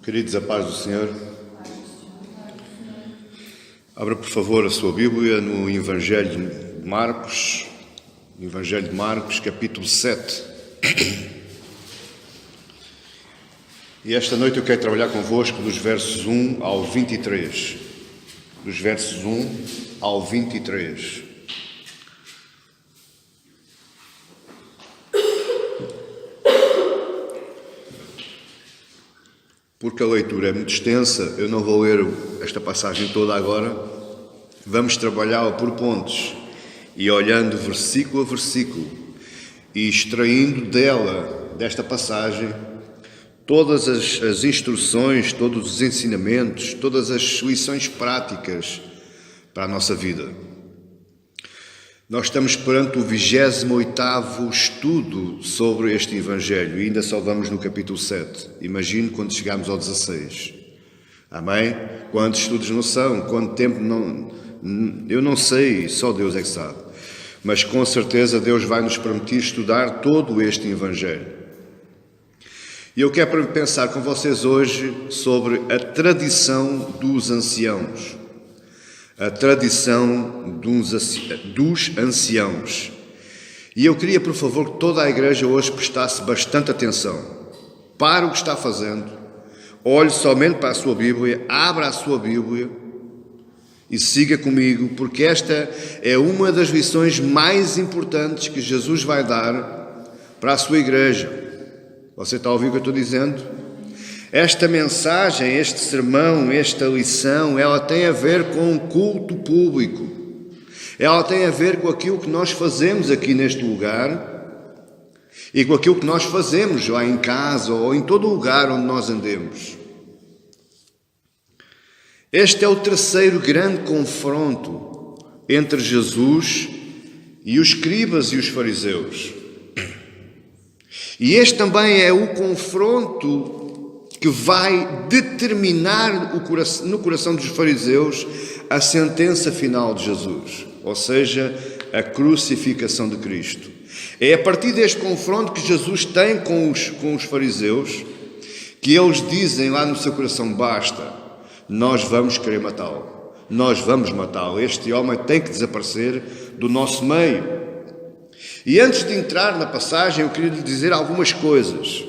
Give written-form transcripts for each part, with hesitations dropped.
Queridos, a paz do Senhor. Abra, por favor, a sua Bíblia no Evangelho de Marcos, capítulo 7. E esta noite eu quero trabalhar convosco dos versos 1 ao 23. Dos versos 1 ao 23. Porque a leitura é muito extensa, eu não vou ler esta passagem toda agora. Vamos trabalhá-la por pontos e olhando versículo a versículo e extraindo desta passagem, todas as instruções, todos os ensinamentos, todas as lições práticas para a nossa vida. Nós estamos perante o 28º estudo sobre este Evangelho e ainda só vamos no capítulo 7. Imagino quando chegarmos ao 16. Amém? Quantos estudos não são? Quanto tempo não... Eu não sei, só Deus é que sabe. Mas com certeza Deus vai nos permitir estudar todo este Evangelho. E eu quero pensar com vocês hoje sobre a tradição dos anciãos. A tradição dos anciãos. E eu queria, por favor, que toda a igreja hoje prestasse bastante atenção. Para o que está fazendo, olhe somente para a sua Bíblia, abra a sua Bíblia e siga comigo, porque esta é uma das lições mais importantes que Jesus vai dar para a sua igreja. Você está a ouvir o que eu estou dizendo? Esta mensagem, este sermão, esta lição, ela tem a ver com o culto público. Ela tem a ver com aquilo que nós fazemos aqui neste lugar e com aquilo que nós fazemos lá em casa ou em todo o lugar onde nós andemos. Este é o terceiro grande confronto entre Jesus e os escribas e os fariseus. E este também é o confronto que vai determinar no coração dos fariseus a sentença final de Jesus, ou seja, a crucificação de Cristo. É a partir deste confronto que Jesus tem com os fariseus que eles dizem lá no seu coração: basta, nós vamos querer matá-lo, nós vamos matá-lo, este homem tem que desaparecer do nosso meio. E antes de entrar na passagem, eu queria lhe dizer algumas coisas.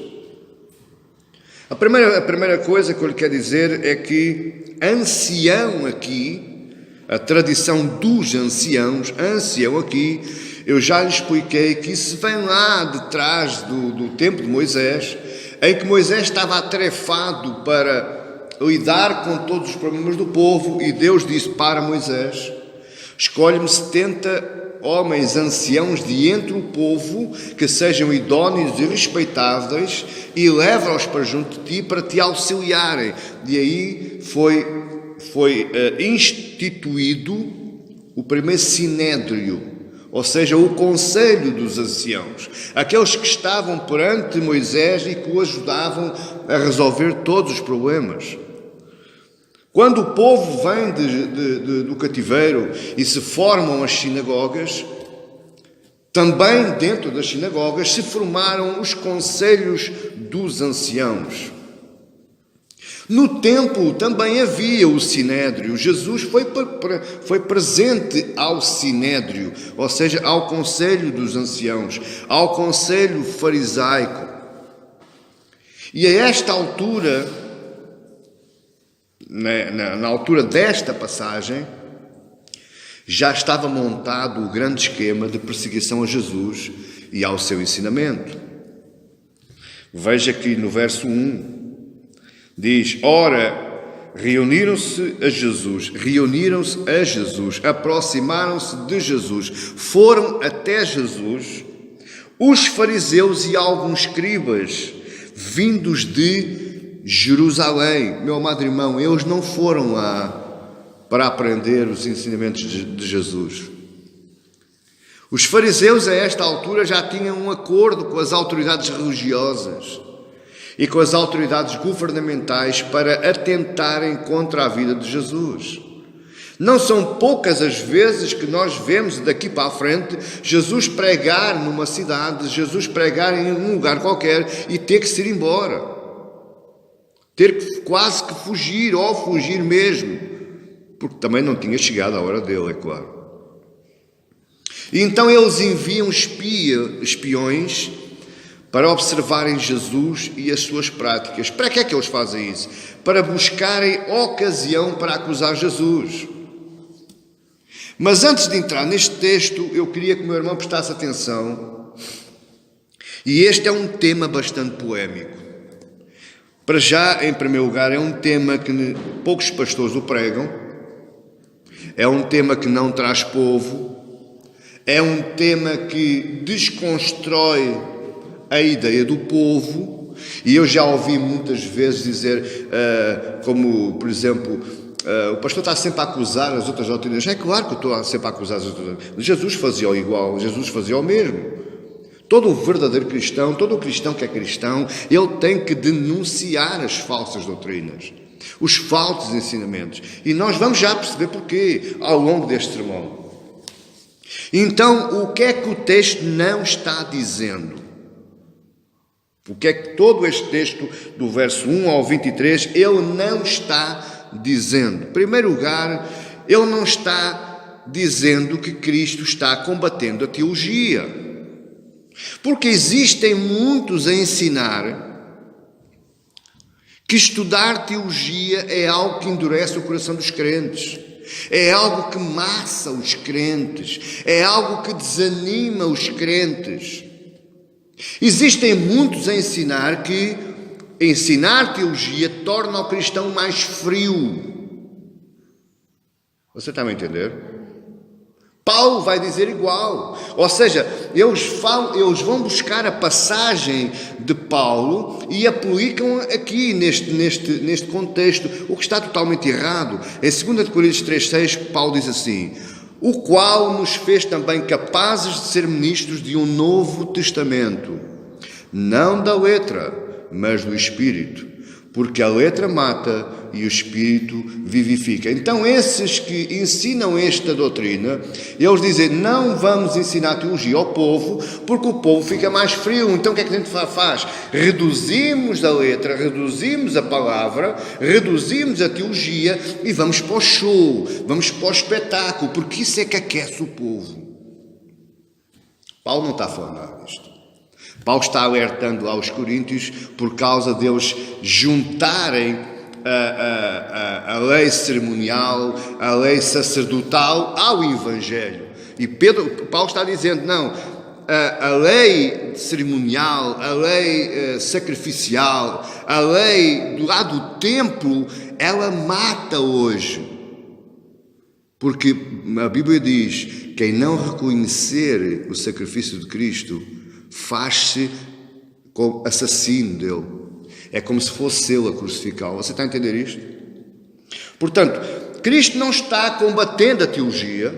A primeira coisa que eu lhe quero dizer é que ancião aqui, a tradição dos anciãos, ancião aqui, eu já lhe expliquei que isso vem lá de trás do tempo de Moisés, em que Moisés estava atarefado para lidar com todos os problemas do povo e Deus disse para Moisés: escolhe-me 70 homens anciãos de entre o povo que sejam idóneos e respeitáveis e leva-os para junto de ti para te auxiliarem. E aí foi instituído o primeiro sinédrio, ou seja, o conselho dos anciãos, aqueles que estavam perante Moisés e que o ajudavam a resolver todos os problemas. Quando o povo vem do cativeiro e se formam as sinagogas, também dentro das sinagogas se formaram os conselhos dos anciãos. No templo também havia o sinédrio. Jesus foi presente ao sinédrio, ou seja, ao conselho dos anciãos, ao conselho farisaico. E a esta altura, na altura desta passagem, já estava montado o grande esquema de perseguição a Jesus e ao seu ensinamento. Veja que no verso 1 diz: ora, reuniram-se a Jesus, aproximaram-se de Jesus, foram até Jesus os fariseus e alguns escribas, vindos de Jerusalém. Meu amado irmão, eles não foram lá para aprender os ensinamentos de Jesus. Os fariseus a esta altura já tinham um acordo com as autoridades religiosas e com as autoridades governamentais para atentarem contra a vida de Jesus. Não são poucas as vezes que nós vemos daqui para a frente Jesus pregar numa cidade, Jesus pregar em um lugar qualquer e ter que se ir embora. Ter que quase que fugir, ou fugir mesmo, porque também não tinha chegado a hora dele, é claro. E então eles enviam espiões para observarem Jesus e as suas práticas. Para que é que eles fazem isso? Para buscarem ocasião para acusar Jesus. Mas antes de entrar neste texto, eu queria que o meu irmão prestasse atenção. E este é um tema bastante polémico. Para já, em primeiro lugar, é um tema que poucos pastores o pregam. É um tema que não traz povo. É um tema que desconstrói a ideia do povo. E eu já ouvi muitas vezes dizer, como, por exemplo, o pastor está sempre a acusar as outras doutrinas. É claro que eu estou sempre a acusar as outras doutrinas. Jesus fazia o igual, Jesus fazia o mesmo. Todo o verdadeiro cristão, todo o cristão que é cristão, ele tem que denunciar as falsas doutrinas, os falsos ensinamentos. E nós vamos já perceber porquê ao longo deste sermão. Então, o que é que o texto não está dizendo? O que é que todo este texto, do verso 1 ao 23, ele não está dizendo? Em primeiro lugar, ele não está dizendo que Cristo está combatendo a teologia. Porque existem muitos a ensinar que estudar teologia é algo que endurece o coração dos crentes, é algo que massa os crentes, é algo que desanima os crentes. Existem muitos a ensinar que ensinar teologia torna o cristão mais frio. Você está a me entender? Paulo vai dizer igual, ou seja, eles vão buscar a passagem de Paulo e aplicam aqui neste contexto, o que está totalmente errado. Em 2 Coríntios 3,6, Paulo diz assim: o qual nos fez também capazes de ser ministros de um novo testamento, não da letra, mas do Espírito, porque a letra mata e o Espírito vivifica. Então esses que ensinam esta doutrina, eles dizem, não vamos ensinar teologia ao povo, porque o povo fica mais frio. Então o que é que a gente faz? Reduzimos a letra, reduzimos a palavra, reduzimos a teologia e vamos para o show, vamos para o espetáculo, porque isso é que aquece o povo. Paulo não está a falar nada disto. Paulo está alertando lá os coríntios por causa deles juntarem a lei cerimonial, a lei sacerdotal ao Evangelho. E Paulo está dizendo, não, a lei cerimonial, a lei sacrificial, a lei do lado do templo, ela mata hoje. Porque a Bíblia diz, quem não reconhecer o sacrifício de Cristo, faz-se assassino dele. É como se fosse ele a crucificá-lo. Você está a entender isto? Portanto, Cristo não está combatendo a teologia,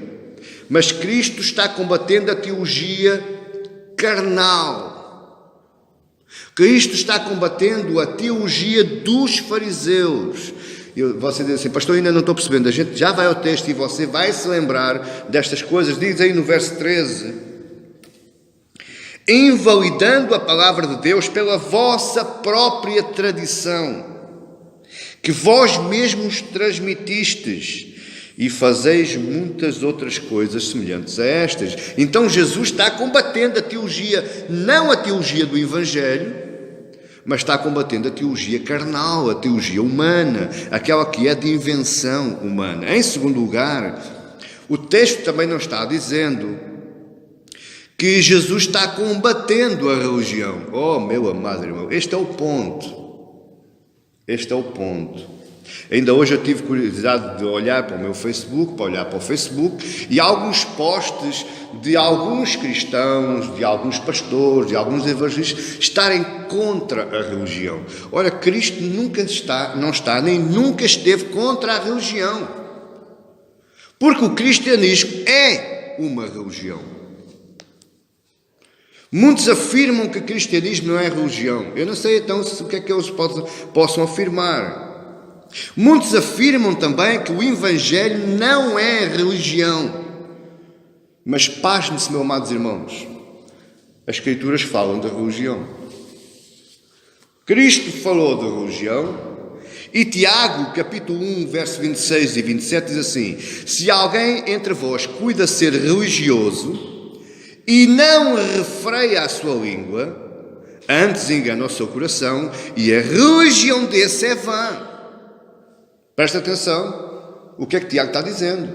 mas Cristo está combatendo a teologia carnal. Cristo está combatendo a teologia dos fariseus. Você diz assim, pastor, ainda não estou percebendo. A gente já vai ao texto e você vai se lembrar destas coisas. Diz aí no verso 13... invalidando a palavra de Deus pela vossa própria tradição, que vós mesmos transmitistes, e fazeis muitas outras coisas semelhantes a estas. Então Jesus está combatendo a teologia, não a teologia do Evangelho, mas está combatendo a teologia carnal, a teologia humana, aquela que é de invenção humana. Em segundo lugar, o texto também não está dizendo que Jesus está combatendo a religião. Oh, meu amado irmão, este é o ponto. Este é o ponto. Ainda hoje eu tive curiosidade de olhar para o meu Facebook, para olhar para o Facebook, e alguns posts de alguns cristãos, de alguns pastores, de alguns evangelistas, estarem contra a religião. Ora, Cristo não está, nem nunca esteve contra a religião. Porque o cristianismo é uma religião. Muitos afirmam que o cristianismo não é religião. Eu não sei então o que é que eles possam afirmar. Muitos afirmam também que o Evangelho não é religião. Mas pasmem-se, meus amados irmãos, as Escrituras falam da religião. Cristo falou da religião E Tiago, capítulo 1, verso 26 e 27, diz assim: se alguém entre vós cuida ser religioso e não refreia a sua língua, antes engana o seu coração, e a religião desse é vã. Presta atenção, o que é que Tiago está dizendo?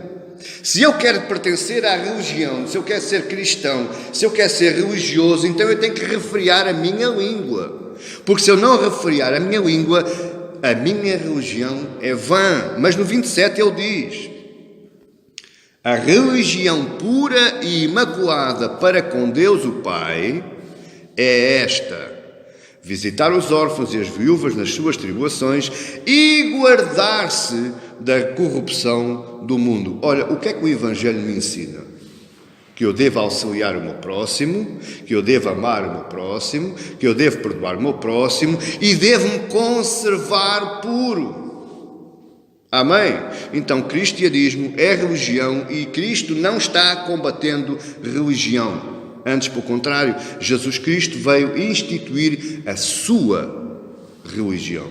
Se eu quero pertencer à religião, se eu quero ser cristão, se eu quero ser religioso, então eu tenho que refrear a minha língua. Porque se eu não refrear a minha língua, a minha religião é vã. Mas no 27 ele diz: a religião pura e imaculada para com Deus o Pai é esta: visitar os órfãos e as viúvas nas suas tribulações e guardar-se da corrupção do mundo. Olha, o que é que o Evangelho me ensina? Que eu devo auxiliar o meu próximo, que eu devo amar o meu próximo, que eu devo perdoar o meu próximo e devo-me conservar puro. Amém? Então, cristianismo é religião e Cristo não está combatendo religião. Antes, pelo contrário, Jesus Cristo veio instituir a sua religião.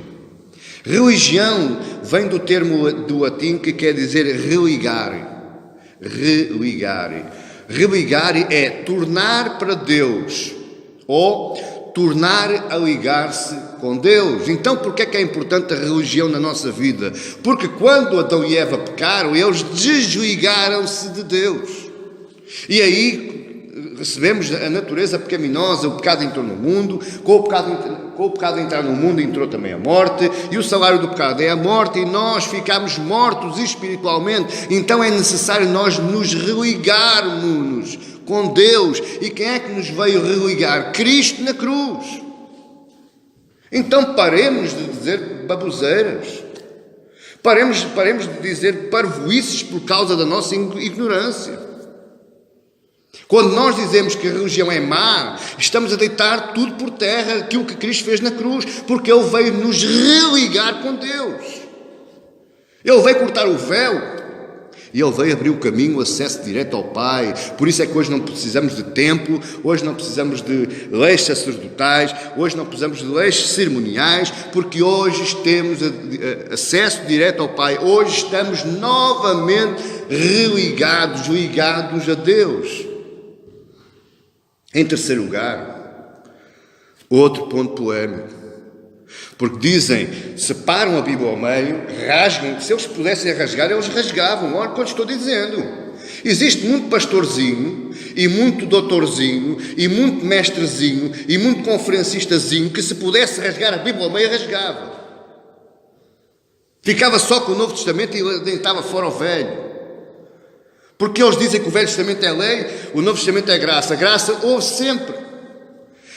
Religião vem do termo do latim que quer dizer religare. Religare. Religare é tornar para Deus ou tornar a ligar-se com Deus. Então, por que é importante a religião na nossa vida? Porque quando Adão e Eva pecaram, eles desligaram-se de Deus. E aí recebemos a natureza pecaminosa, o pecado entrou no mundo, com o pecado entrar no mundo entrou também a morte, e o salário do pecado é a morte, e nós ficamos mortos espiritualmente. Então é necessário nós nos religarmos com Deus. E quem é que nos veio religar? Cristo na cruz. Então paremos de dizer baboseiras, paremos de dizer parvoíces por causa da nossa ignorância. Quando nós dizemos que a religião é má, estamos a deitar tudo por terra, aquilo que Cristo fez na cruz, porque Ele veio nos religar com Deus. Ele veio cortar o véu e Ele veio abrir o caminho, o acesso direto ao Pai. Por isso é que hoje não precisamos de templo, hoje não precisamos de leis sacerdotais, hoje não precisamos de leis cerimoniais, porque hoje temos acesso direto ao Pai. Hoje estamos novamente ligados a Deus. Em terceiro lugar, outro ponto polémico, porque dizem, separam a Bíblia ao meio, rasgam, se eles pudessem rasgar, eles rasgavam. Olha o que eu estou dizendo. Existe muito pastorzinho, e muito doutorzinho, e muito mestrezinho, e muito conferencistazinho, que se pudesse rasgar a Bíblia ao meio, rasgava. Ficava só com o Novo Testamento e deitava fora o Velho. Porque eles dizem que o Velho Testamento é lei, o Novo Testamento é graça. A graça houve sempre.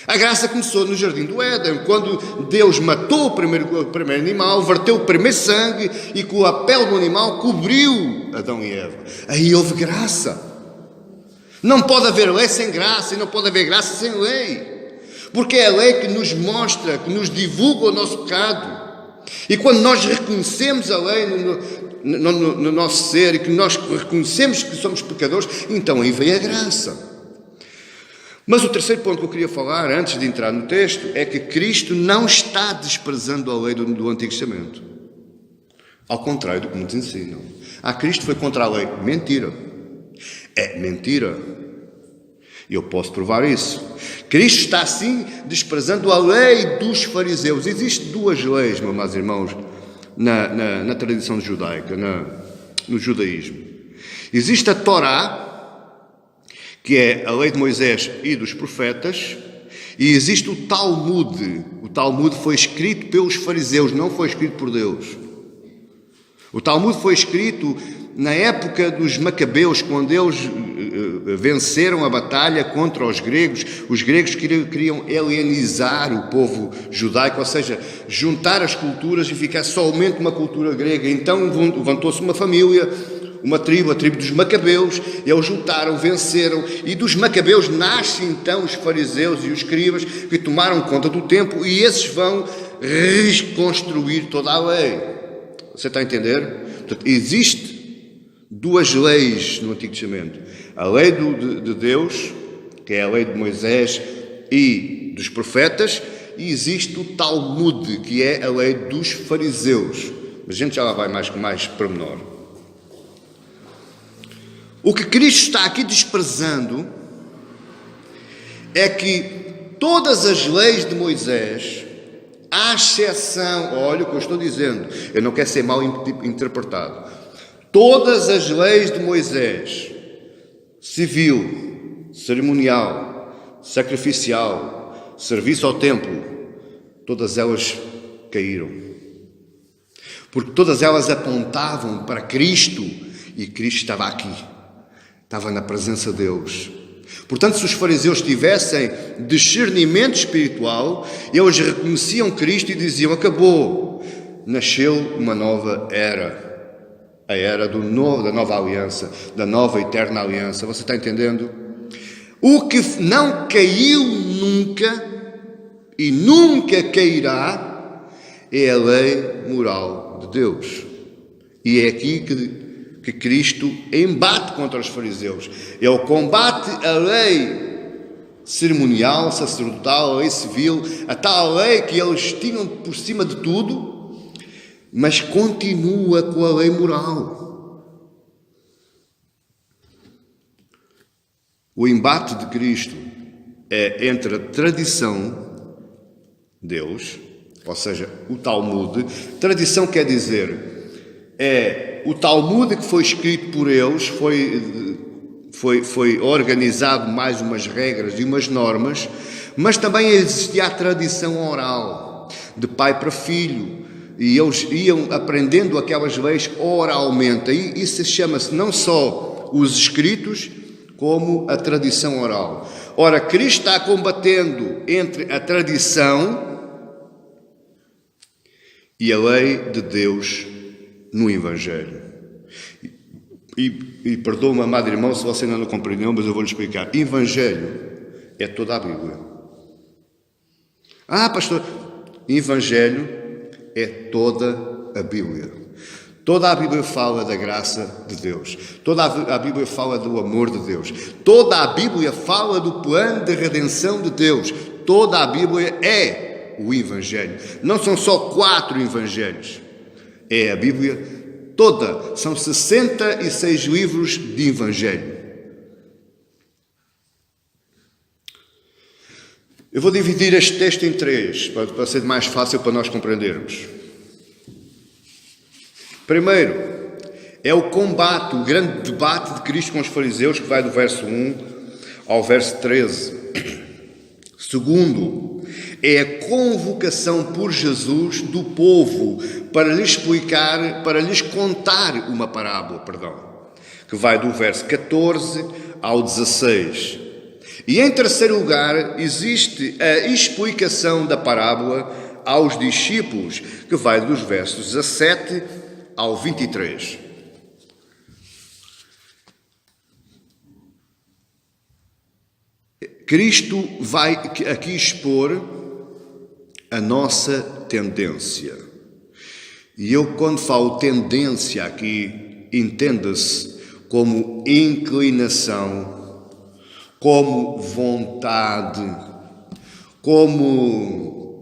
A graça começou no Jardim do Éden, quando Deus matou o primeiro animal, verteu o primeiro sangue e com a pele do animal cobriu Adão e Eva. Aí houve graça. Não pode haver lei sem graça e não pode haver graça sem lei. Porque é a lei que nos mostra, que nos divulga o nosso pecado. E quando nós reconhecemos a lei no nosso ser e que nós reconhecemos que somos pecadores, então aí vem a graça. Mas o terceiro ponto que eu queria falar, antes de entrar no texto, é que Cristo não está desprezando a lei do Antigo Testamento. Ao contrário do que nos ensinam. Cristo foi contra a lei. Mentira. É mentira. E eu posso provar isso. Cristo está, sim, desprezando a lei dos fariseus. Existem duas leis, meus amados irmãos, na tradição judaica, no judaísmo. Existe a Torá, que é a lei de Moisés e dos profetas, e existe o Talmud. O Talmud foi escrito pelos fariseus, não foi escrito por Deus. O Talmud foi escrito na época dos Macabeus, quando eles venceram a batalha contra os gregos queriam helenizar o povo judaico, ou seja, juntar as culturas e ficar somente uma cultura grega. Então levantou-se uma família, uma tribo, a tribo dos Macabeus, eles lutaram, venceram, e dos Macabeus nascem então os fariseus e os escribas que tomaram conta do templo, e esses vão reconstruir toda a lei. Você está a entender? Portanto, existe duas leis no Antigo Testamento. A lei de Deus, que é a lei de Moisés e dos profetas, e existe o Talmud, que é a lei dos fariseus. A gente já lá vai mais pormenor. O que Cristo está aqui desprezando é que todas as leis de Moisés, à exceção, olha o que eu estou dizendo, eu não quero ser mal interpretado, todas as leis de Moisés, civil, cerimonial, sacrificial, serviço ao templo, todas elas caíram. Porque todas elas apontavam para Cristo e Cristo estava aqui, estava na presença de Deus. Portanto, se os fariseus tivessem discernimento espiritual, eles reconheciam Cristo e diziam: acabou, nasceu uma nova era. A era da nova aliança, da nova eterna aliança. Você está entendendo? O que não caiu nunca e nunca cairá é a lei moral de Deus. E é aqui que Cristo embate contra os fariseus. Ele combate a lei cerimonial, sacerdotal, a lei civil, a tal lei que eles tinham por cima de tudo, mas continua com a lei moral. O embate de Cristo é entre a tradição Deus, ou seja, o Talmud. Tradição quer dizer, é o Talmud que foi escrito por eles, foi organizado mais umas regras e umas normas, mas também existia a tradição oral, de pai para filho, e eles iam aprendendo aquelas leis oralmente. E isso chama-se não só os escritos, como a tradição oral. Ora, Cristo está combatendo entre a tradição e a lei de Deus no Evangelho. E perdoa-me, amado irmão, se você não compreendeu, mas eu vou lhe explicar. Evangelho é toda a Bíblia. Ah, pastor, Evangelho é toda a Bíblia. Toda a Bíblia fala da graça de Deus. Toda a Bíblia fala do amor de Deus. Toda a Bíblia fala do plano de redenção de Deus. Toda a Bíblia é o Evangelho. Não são só 4 Evangelhos. É a Bíblia toda. São 66 livros de Evangelho. Eu vou dividir este texto em 3, para ser mais fácil para nós compreendermos. Primeiro, é o combate, o grande debate de Cristo com os fariseus, que vai do verso 1 ao verso 13. Segundo, é a convocação por Jesus do povo para lhes explicar, para lhes contar uma parábola, que vai do verso 14 ao 16. E em terceiro lugar, existe a explicação da parábola aos discípulos, que vai dos versos 17 ao 23. Cristo vai aqui expor a nossa tendência. E eu, quando falo tendência aqui, entenda-se como inclinação, como vontade, como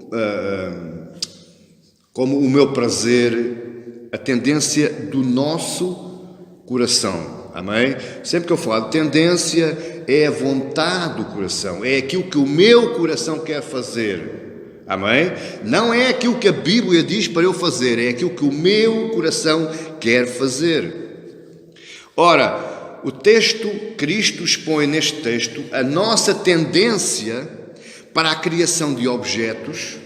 o meu prazer, a tendência do nosso coração. Amém? Sempre que eu falo de tendência, é a vontade do coração, é aquilo que o meu coração quer fazer. Amém? Não é aquilo que a Bíblia diz para eu fazer, é aquilo que o meu coração quer fazer. Ora, o texto, Cristo expõe neste texto a nossa tendência para a criação de objetos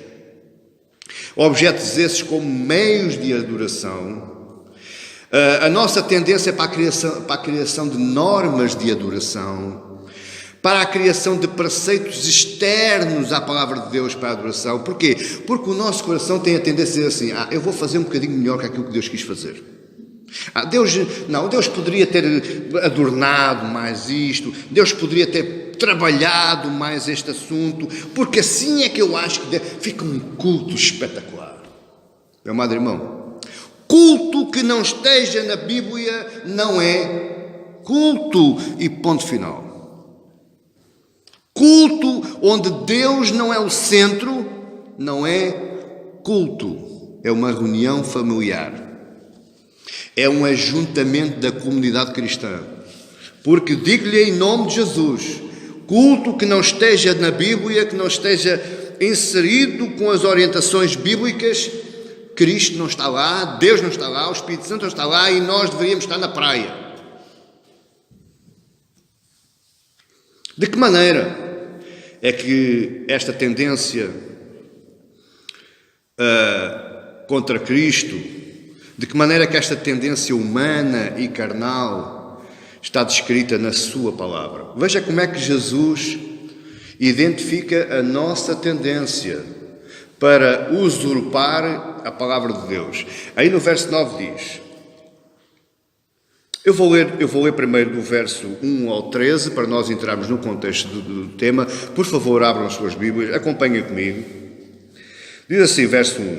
esses como meios de adoração, a nossa tendência para a criação de normas de adoração, para a criação de preceitos externos à palavra de Deus para a adoração. Porquê? Porque o nosso coração tem a tendência a dizer assim: eu vou fazer um bocadinho melhor que aquilo que Deus quis fazer. Deus poderia ter adornado mais isto, Deus poderia ter trabalhado mais este assunto, porque assim é que eu acho que fica um culto espetacular. Meu amado irmão, culto que não esteja na Bíblia não é culto, e ponto final. Culto onde Deus não é o centro não é culto, é uma reunião familiar. É um ajuntamento da comunidade cristã. Porque digo-lhe em nome de Jesus, culto que não esteja na Bíblia, que não esteja inserido com as orientações bíblicas, Cristo não está lá, Deus não está lá, o Espírito Santo não está lá e nós deveríamos estar na praia. De que maneira é que esta tendência contra Cristo, de que maneira é que esta tendência humana e carnal está descrita na sua palavra? Veja como é que Jesus identifica a nossa tendência para usurpar a palavra de Deus. Aí no verso 9 diz, eu vou ler primeiro do verso 1 ao 13, para nós entrarmos no contexto do tema. Por favor, abram as suas Bíblias, acompanhem comigo. Diz assim, verso 1.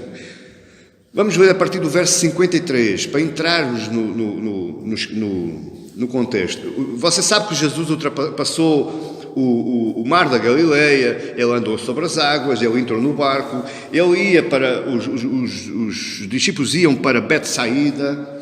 Vamos ler a partir do verso 53, para entrarmos no contexto. Você sabe que Jesus ultrapassou o mar da Galileia, ele andou sobre as águas, ele entrou no barco, ele ia para, os discípulos iam para Betsaída,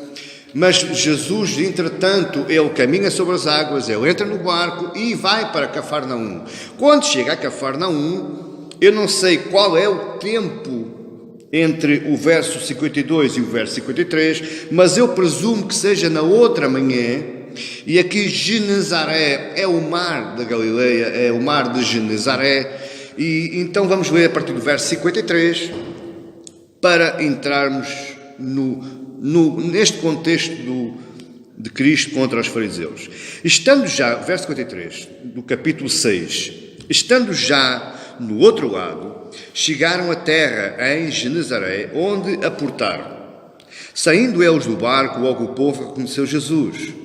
mas Jesus, entretanto, ele caminha sobre as águas, ele entra no barco e vai para Cafarnaum. Quando chega a Cafarnaum, eu não sei qual é o tempo entre o verso 52 e o verso 53, mas eu presumo que seja na outra manhã. E aqui Genezaré é o mar da Galileia, é o mar de Genezaré. E então vamos ler a partir do verso 53 para entrarmos neste contexto de Cristo contra os fariseus. Estando já, verso 53 do capítulo 6, estando já no outro lado, chegaram à terra em Genezaré, onde aportaram. Saindo eles do barco, logo o povo reconheceu Jesus.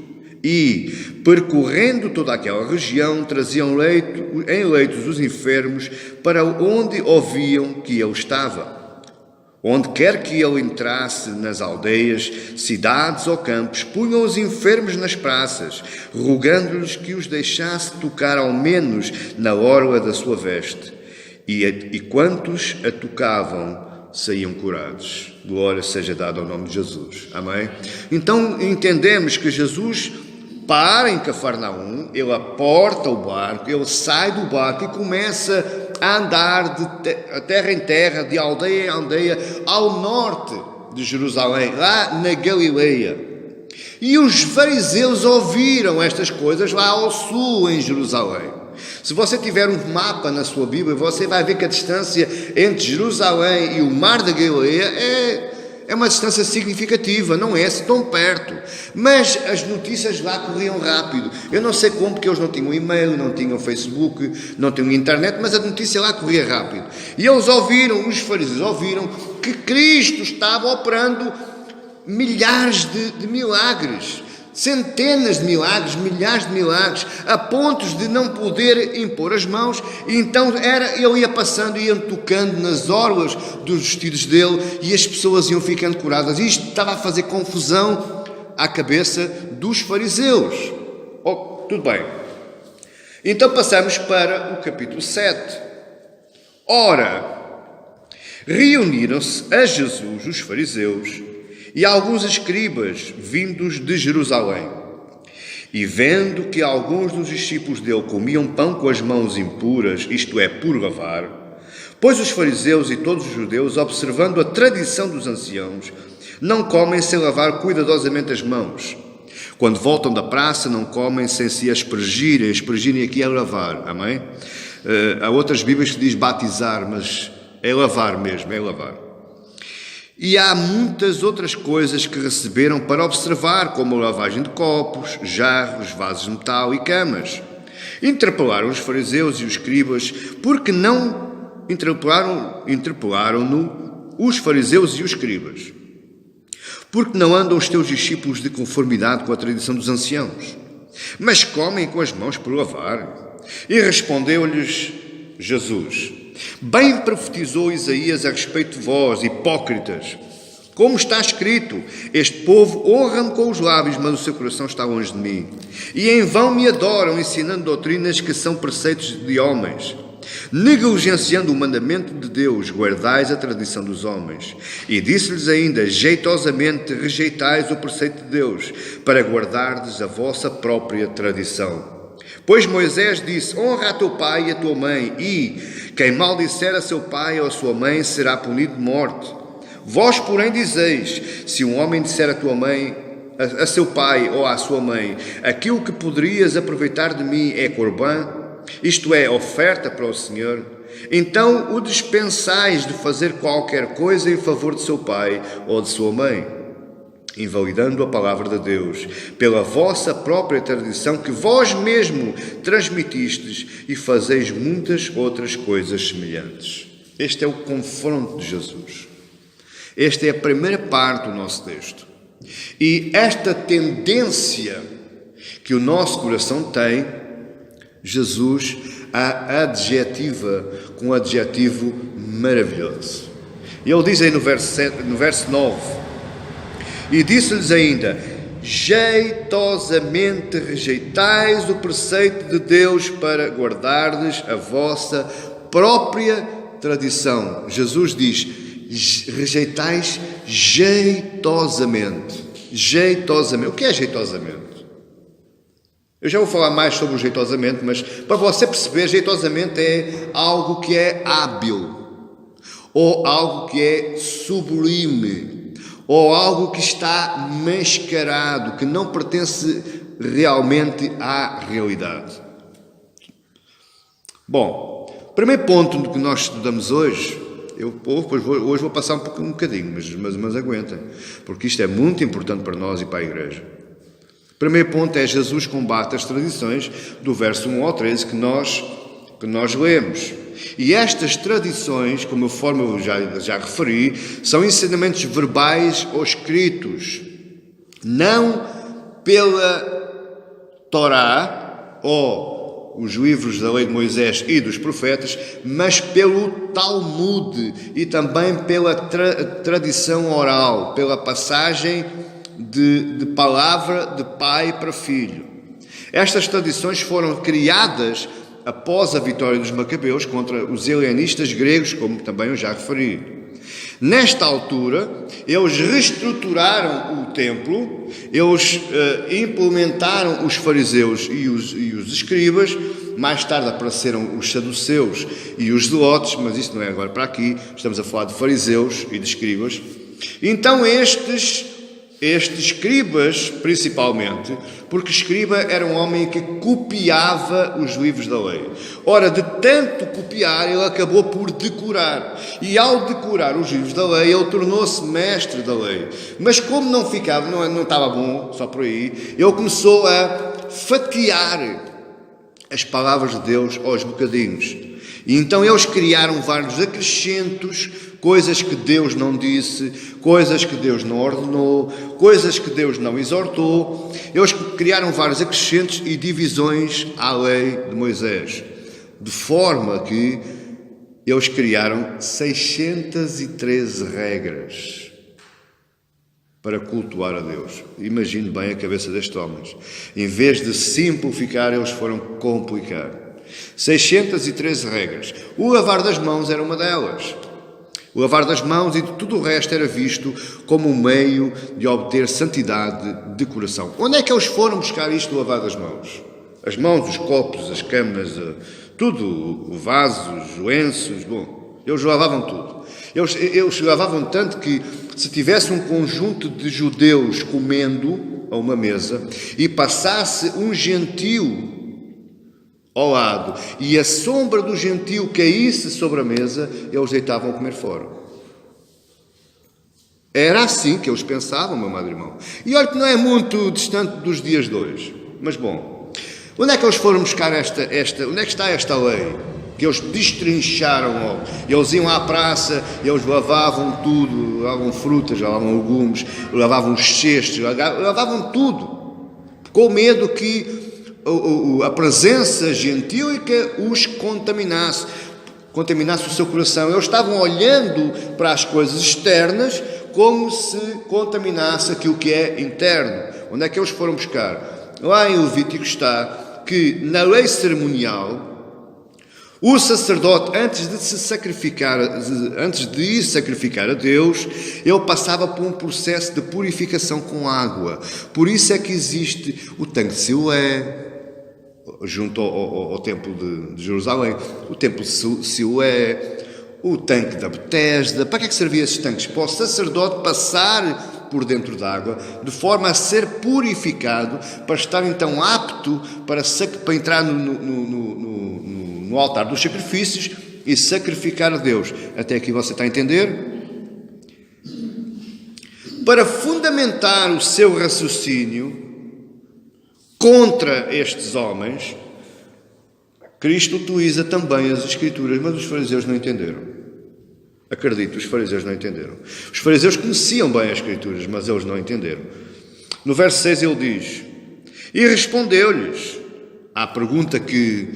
E, percorrendo toda aquela região, traziam em leitos os enfermos para onde ouviam que ele estava. Onde quer que ele entrasse, nas aldeias, cidades ou campos, punham os enfermos nas praças, rogando-lhes que os deixasse tocar ao menos na orla da sua veste. E quantos a tocavam, saíam curados. Glória seja dada ao nome de Jesus. Amém? Então entendemos que Jesus para em Cafarnaum, ele aporta o barco, ele sai do barco e começa a andar de terra em terra, de aldeia em aldeia, ao norte de Jerusalém, lá na Galileia. E os fariseus ouviram estas coisas lá ao sul, em Jerusalém. Se você tiver um mapa na sua Bíblia, você vai ver que a distância entre Jerusalém e o mar da Galileia é uma distância significativa, não é tão perto. Mas as notícias lá corriam rápido. Eu não sei como, porque eles não tinham e-mail, não tinham Facebook, não tinham internet, mas a notícia lá corria rápido. E eles ouviram, os fariseus ouviram, que Cristo estava operando milhares de milagres, centenas de milagres, milhares de milagres, a pontos de não poder impor as mãos. E então ele ia passando, ia tocando nas orlas dos vestidos dele e as pessoas iam ficando curadas. Isto estava a fazer confusão à cabeça dos fariseus. Tudo bem. Então passamos para o capítulo 7. Ora, reuniram-se a Jesus os fariseus e alguns escribas vindos de Jerusalém. E vendo que alguns dos discípulos dele comiam pão com as mãos impuras, isto é, por lavar, pois os fariseus e todos os judeus, observando a tradição dos anciãos, não comem sem lavar cuidadosamente as mãos. Quando voltam da praça, não comem sem se aspergirem. Aspergirem aqui é lavar, amém? Há outras Bíblias que diz batizar, mas é lavar mesmo, é lavar. E há muitas outras coisas que receberam para observar, como a lavagem de copos, jarros, vasos de metal e camas. Interpelaram os fariseus e os escribas, porque não interpelaram-no os fariseus e os escribas? Porque não andam os teus discípulos de conformidade com a tradição dos anciãos, mas comem com as mãos por lavar? E respondeu-lhes Jesus: bem profetizou Isaías a respeito de vós, hipócritas. Como está escrito: este povo honra-me com os lábios, mas o seu coração está longe de mim. E em vão me adoram, ensinando doutrinas que são preceitos de homens. negligenciando o mandamento de Deus, guardais a tradição dos homens. E disse-lhes ainda, jeitosamente rejeitais o preceito de Deus, para guardardes a vossa própria tradição. Pois Moisés disse, honra a teu pai e a tua mãe, e quem maldisser a seu pai ou a sua mãe será punido de morte. Vós, porém, dizeis, se um homem disser a tua mãe, a seu pai ou à sua mãe, aquilo que poderias aproveitar de mim é corbã, isto é, oferta para o Senhor, então o dispensais de fazer qualquer coisa em favor de seu pai ou de sua mãe, invalidando a palavra de Deus, pela vossa própria tradição que vós mesmo transmitistes e fazeis muitas outras coisas semelhantes. Este é o confronto de Jesus. Esta é a primeira parte do nosso texto. E esta tendência que o nosso coração tem, Jesus a adjetiva com um adjetivo maravilhoso. Ele diz aí no verso 9, e disse-lhes ainda, jeitosamente rejeitais o preceito de Deus para guardardes a vossa própria tradição. Jesus diz, rejeitais jeitosamente. Jeitosamente. O que é jeitosamente? Eu já vou falar mais sobre o jeitosamente, mas para você perceber, jeitosamente é algo que é hábil, ou algo que é sublime, ou algo que está mascarado, que não pertence realmente à realidade. Bom, primeiro ponto que nós estudamos hoje, hoje vou passar um bocadinho, mas aguentem, porque isto é muito importante para nós e para a igreja. O primeiro ponto é Jesus combate as tradições do verso 1 ao 13 que nós lemos. E estas tradições, conforme eu já referi, são ensinamentos verbais ou escritos, não pela Torá ou os livros da lei de Moisés e dos profetas, mas pelo Talmud e também pela tradição oral, pela passagem de palavra de pai para filho. Estas tradições foram criadas após a vitória dos Macabeus contra os helenistas gregos, como também eu já referi. Nesta altura, eles reestruturaram o templo, eles implementaram os fariseus e os escribas, mais tarde apareceram os saduceus e os zelotes, mas isso não é agora para aqui, estamos a falar de fariseus e de escribas. Então estes escribas, principalmente, porque escriba era um homem que copiava os livros da lei. Ora, de tanto copiar, ele acabou por decorar. E ao decorar os livros da lei, ele tornou-se mestre da lei. Mas como não estava bom, só por aí, ele começou a fatiar as palavras de Deus aos bocadinhos. E então eles criaram vários acrescentos, coisas que Deus não disse, coisas que Deus não ordenou, coisas que Deus não exortou. Eles criaram vários acrescentos e divisões à lei de Moisés, de forma que eles criaram 613 regras para cultuar a Deus. Imagine bem a cabeça destes homens. Em vez de simplificar, eles foram complicar. 613 regras. O lavar das mãos era uma delas. O lavar das mãos e de tudo o resto era visto como um meio de obter santidade de coração. Onde é que eles foram buscar isto do lavar das mãos? As mãos, os copos, as câmaras, tudo, vasos, lenços, bom, eles lavavam tudo. Eles lavavam tanto que se tivesse um conjunto de judeus comendo a uma mesa e passasse um gentio ao lado, e a sombra do gentio caísse sobre a mesa, eles deitavam a comer fora. Era assim que eles pensavam, meu amado irmão. E olha que não é muito distante dos dias de hoje. Mas bom, onde é que eles foram buscar onde é que está esta lei? Que eles destrincharam logo. Eles iam à praça, eles lavavam tudo, lavavam frutas, lavavam legumes, lavavam os cestos, lavavam tudo, com medo que a presença gentílica os contaminasse o seu coração. Eles estavam olhando para as coisas externas como se contaminasse aquilo que é interno. Onde é que eles foram buscar? Lá em Levítico está que na lei cerimonial O sacerdote, antes de ir sacrificar a Deus, ele passava por um processo de purificação com água. Por isso é que existe o tanque de Siloé, junto ao templo de Jerusalém, o templo de Siloé, o tanque da Betesda. Para que é que serviam esses tanques? Para o sacerdote passar por dentro da água, de forma a ser purificado, para estar então apto para entrar no altar dos sacrifícios e sacrificar a Deus. Até aqui você está a entender? Para fundamentar o seu raciocínio contra estes homens, Cristo utiliza também as Escrituras, mas os fariseus não entenderam. Acredito, os fariseus não entenderam. Os fariseus conheciam bem as Escrituras, mas eles não entenderam. No verso 6 ele diz: e respondeu-lhes à pergunta que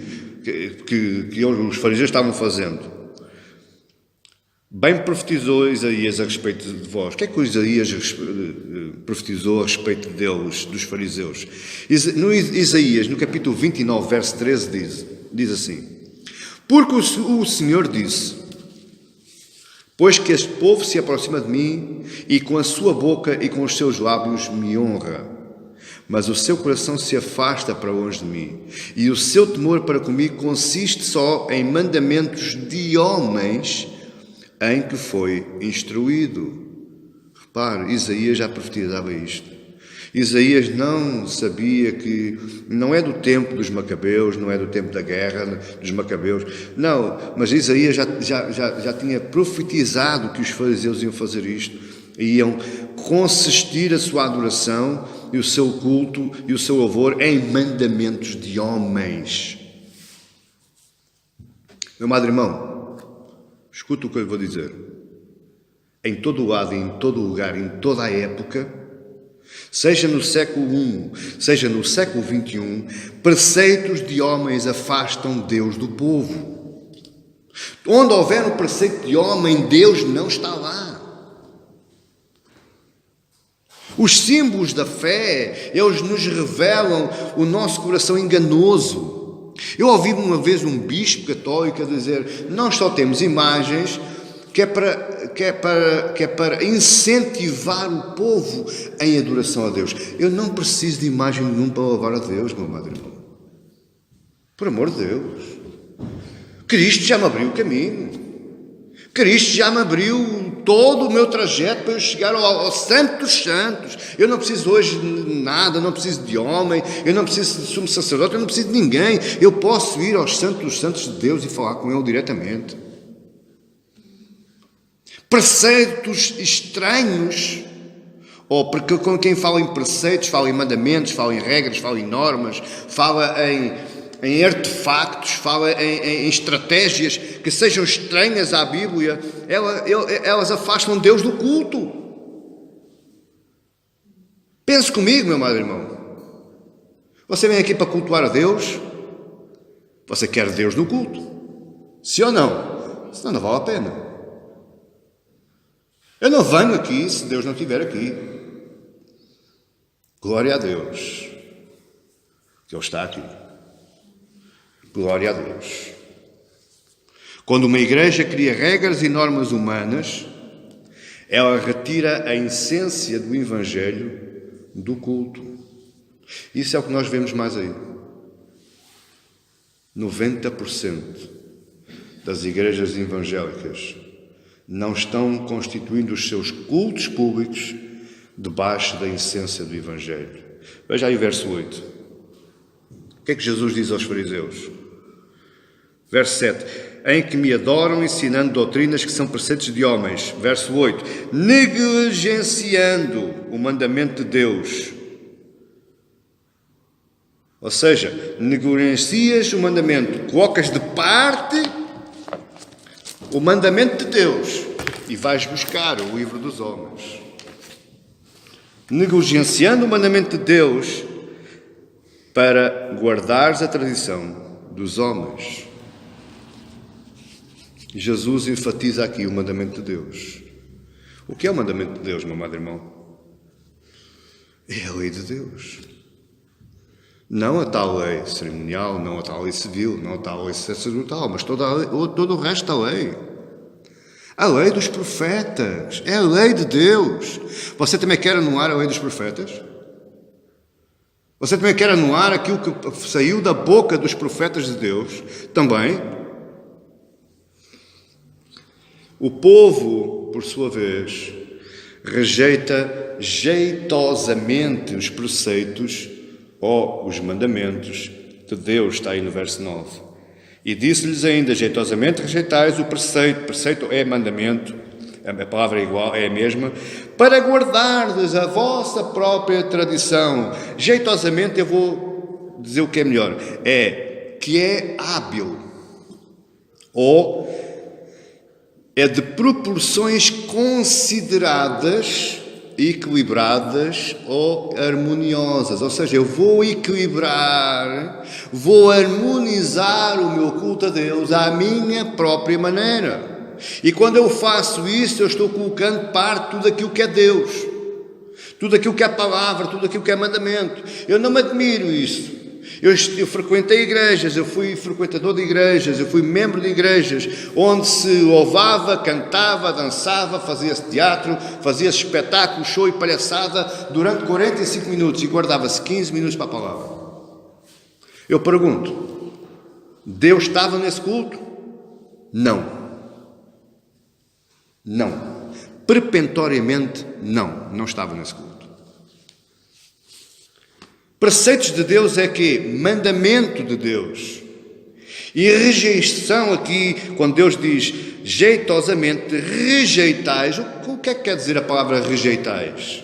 os fariseus estavam fazendo. Bem profetizou Isaías a respeito de vós. O que é que o Isaías profetizou a respeito deles, dos fariseus? No Isaías, no capítulo 29, verso 13, diz assim: porque o Senhor disse: pois que este povo se aproxima de mim, e com a sua boca e com os seus lábios me honra, mas o seu coração se afasta para longe de mim, e o seu temor para comigo consiste só em mandamentos de homens em que foi instruído. Repare, Isaías já profetizava isto. Isaías não sabia que não é do tempo dos Macabeus, não é do tempo da guerra dos Macabeus, não, mas Isaías já tinha profetizado que os fariseus iam fazer isto, e iam consistir a sua adoração e o seu culto e o seu louvor em mandamentos de homens. Meu amado irmão, escuta o que eu lhe vou dizer. Em todo o lado, em todo o lugar, em toda a época, seja no século I, seja no século XXI, preceitos de homens afastam Deus do povo. Onde houver um preceito de homem, Deus não está lá. Os símbolos da fé, eles nos revelam o nosso coração enganoso. Eu ouvi uma vez um bispo católico a dizer: nós só temos imagens que é para incentivar o povo em adoração a Deus. Eu não preciso de imagem nenhuma para louvar a Deus, meu amado irmão. Por amor de Deus. Cristo já me abriu o caminho. Cristo já me abriu todo o meu trajeto para eu chegar ao Santo dos Santos. Eu não preciso hoje de nada, não preciso de homem, eu não preciso de sumo sacerdote, eu não preciso de ninguém. Eu posso ir aos Santos dos Santos de Deus e falar com Ele diretamente. Preceitos estranhos, ou porque quem fala em preceitos, fala em mandamentos, fala em regras, fala em normas, fala em artefactos, fala em estratégias que sejam estranhas à Bíblia, elas afastam Deus do culto. Pense comigo, meu amado irmão. Você vem aqui para cultuar a Deus? Você quer Deus no culto? Sim ou não? Senão não vale a pena. Eu não venho aqui se Deus não estiver aqui. Glória a Deus que Ele está aqui. Glória a Deus. Quando uma igreja cria regras e normas humanas, ela retira a essência do Evangelho do culto. Isso é o que nós vemos mais aí. 90% das igrejas evangélicas não estão constituindo os seus cultos públicos debaixo da essência do Evangelho. Veja aí o verso 8. O que é que Jesus diz aos fariseus? Verso 7. Em que me adoram ensinando doutrinas que são preceitos de homens. Verso 8. Negligenciando o mandamento de Deus. Ou seja, negligencias o mandamento, colocas de parte o mandamento de Deus e vais buscar o livro dos homens. Negligenciando o mandamento de Deus para guardares a tradição dos homens. Jesus enfatiza aqui o mandamento de Deus. O que é o mandamento de Deus, meu amado irmão? É a lei de Deus. Não a tal lei cerimonial, não a tal lei civil, não a tal lei sacerdotal, mas todo o resto da lei. A lei dos profetas, é a lei de Deus. Você também quer anular a lei dos profetas? Você também quer anular aquilo que saiu da boca dos profetas de Deus? Também. O povo, por sua vez, rejeita jeitosamente os preceitos ou os mandamentos de Deus, está aí no verso 9. E disse-lhes ainda, jeitosamente rejeitais o preceito. Preceito é mandamento, a palavra é igual, é a mesma, para guardardes a vossa própria tradição. Jeitosamente eu vou dizer o que é melhor, é que é hábil, ou é de proporções consideradas, equilibradas ou harmoniosas. Ou seja, eu vou equilibrar, vou harmonizar o meu culto a Deus à minha própria maneira. E quando eu faço isso, eu estou colocando parte de tudo aquilo que é Deus, tudo aquilo que é palavra, tudo aquilo que é mandamento. Eu não me admiro isso. Eu frequentei igrejas, eu fui frequentador de igrejas, eu fui membro de igrejas, onde se louvava, cantava, dançava, fazia-se teatro, fazia-se espetáculo, show e palhaçada durante 45 minutos e guardava-se 15 minutos para a palavra. Eu pergunto, Deus estava nesse culto? Não. Não. Prepentoriamente, não estava nesse culto. Preceitos de Deus é que mandamento de Deus. E rejeição aqui, quando Deus diz jeitosamente rejeitais, o que é que quer dizer a palavra rejeitais?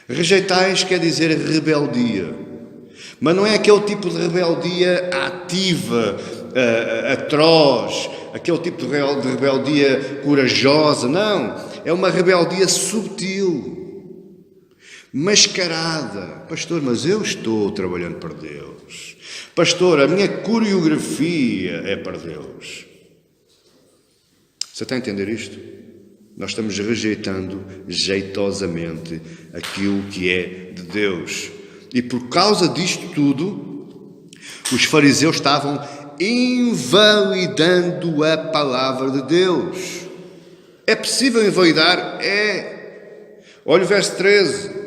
Rejeitais quer dizer rebeldia. Mas não é aquele tipo de rebeldia ativa, atroz, aquele tipo de rebeldia corajosa, não. É uma rebeldia subtil, mascarada. Pastor, mas eu estou trabalhando para Deus. Pastor, a minha coreografia é para Deus. Você está a entender isto? Nós estamos rejeitando jeitosamente aquilo que é de Deus. E por causa disto tudo, os fariseus estavam invalidando a palavra de Deus. É possível invalidar? É. Olha o verso 13.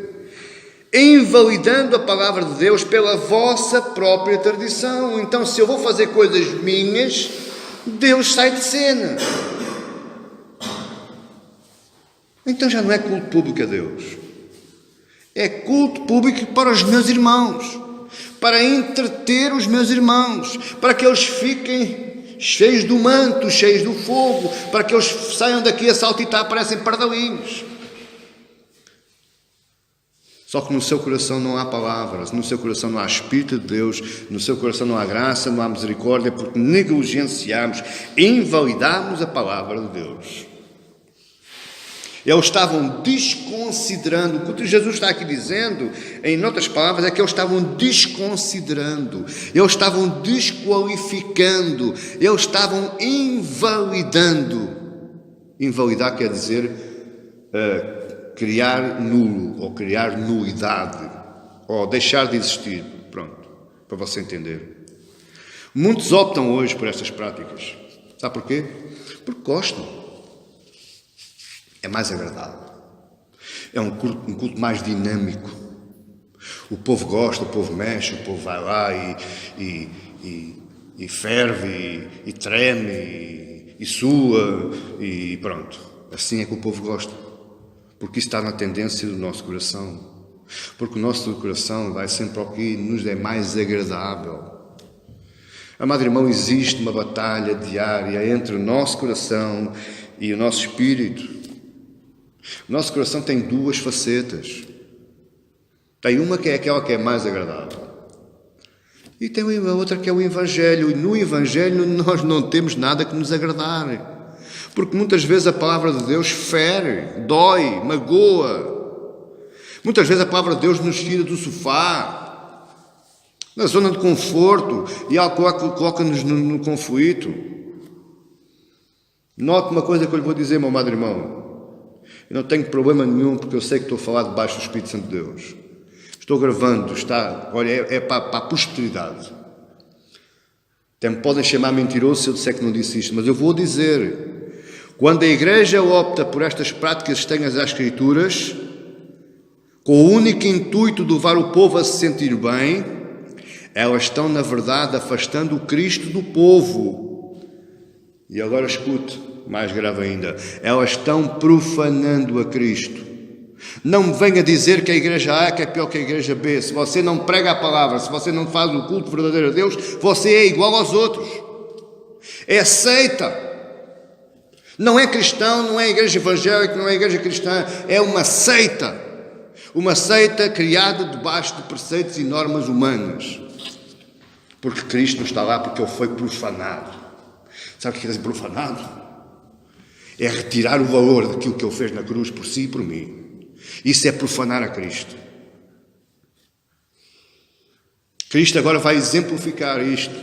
Invalidando a palavra de Deus pela vossa própria tradição. Então, se eu vou fazer coisas minhas, Deus sai de cena. Então já não é culto público a Deus. É culto público para os meus irmãos, para entreter os meus irmãos, para que eles fiquem cheios do manto, cheios do fogo, para que eles saiam daqui a saltitar, parecem pardalinhos. Só que no seu coração não há palavras, no seu coração não há Espírito de Deus, no seu coração não há graça, não há misericórdia, porque negligenciamos, invalidamos a palavra de Deus. Eles estavam desconsiderando, o que Jesus está aqui dizendo, em outras palavras, é que eles estavam desconsiderando, eles estavam desqualificando, eles estavam invalidando. Invalidar quer dizer criar nulo, ou criar nulidade, ou deixar de existir. Pronto, para você entender. Muitos optam hoje por estas práticas. Sabe porquê? Porque gostam. É mais agradável. É um culto mais dinâmico. O povo gosta, o povo mexe, o povo vai lá e ferve, e treme, e sua, e pronto. Assim é que o povo gosta. Porque isso está na tendência do nosso coração. Porque o nosso coração vai sempre ao que nos é mais agradável. Amado irmão, existe uma batalha diária entre o nosso coração e o nosso espírito. O nosso coração tem duas facetas. Tem uma que é aquela que é mais agradável. E tem a outra que é o Evangelho. E no Evangelho nós não temos nada que nos agradar. Porque muitas vezes a palavra de Deus fere, dói, magoa. Muitas vezes a palavra de Deus nos tira do sofá, na zona de conforto, e ela coloca-nos no conflito. Note uma coisa que eu lhe vou dizer, meu amado irmão. Eu não tenho problema nenhum, porque eu sei que estou a falar debaixo do Espírito Santo de Deus. Estou gravando, olha, é para a posteridade. Até me podem chamar mentiroso se eu disser que não disse isto, mas eu vou dizer. Quando a Igreja opta por estas práticas estranhas às Escrituras, com o único intuito de levar o povo a se sentir bem, elas estão, na verdade, afastando o Cristo do povo. E agora escute, mais grave ainda, elas estão profanando a Cristo. Não me venha dizer que a igreja A é pior que a igreja B. Se você não prega a palavra, se você não faz o culto verdadeiro a Deus, você é igual aos outros. É seita. Não é cristão, não é igreja evangélica, não é igreja cristã. É uma seita. Uma seita criada debaixo de preceitos e normas humanas. Porque Cristo não está lá porque Ele foi profanado. Sabe o que quer dizer profanado? É retirar o valor daquilo que Ele fez na cruz por si e por mim. Isso é profanar a Cristo. Cristo agora vai exemplificar isto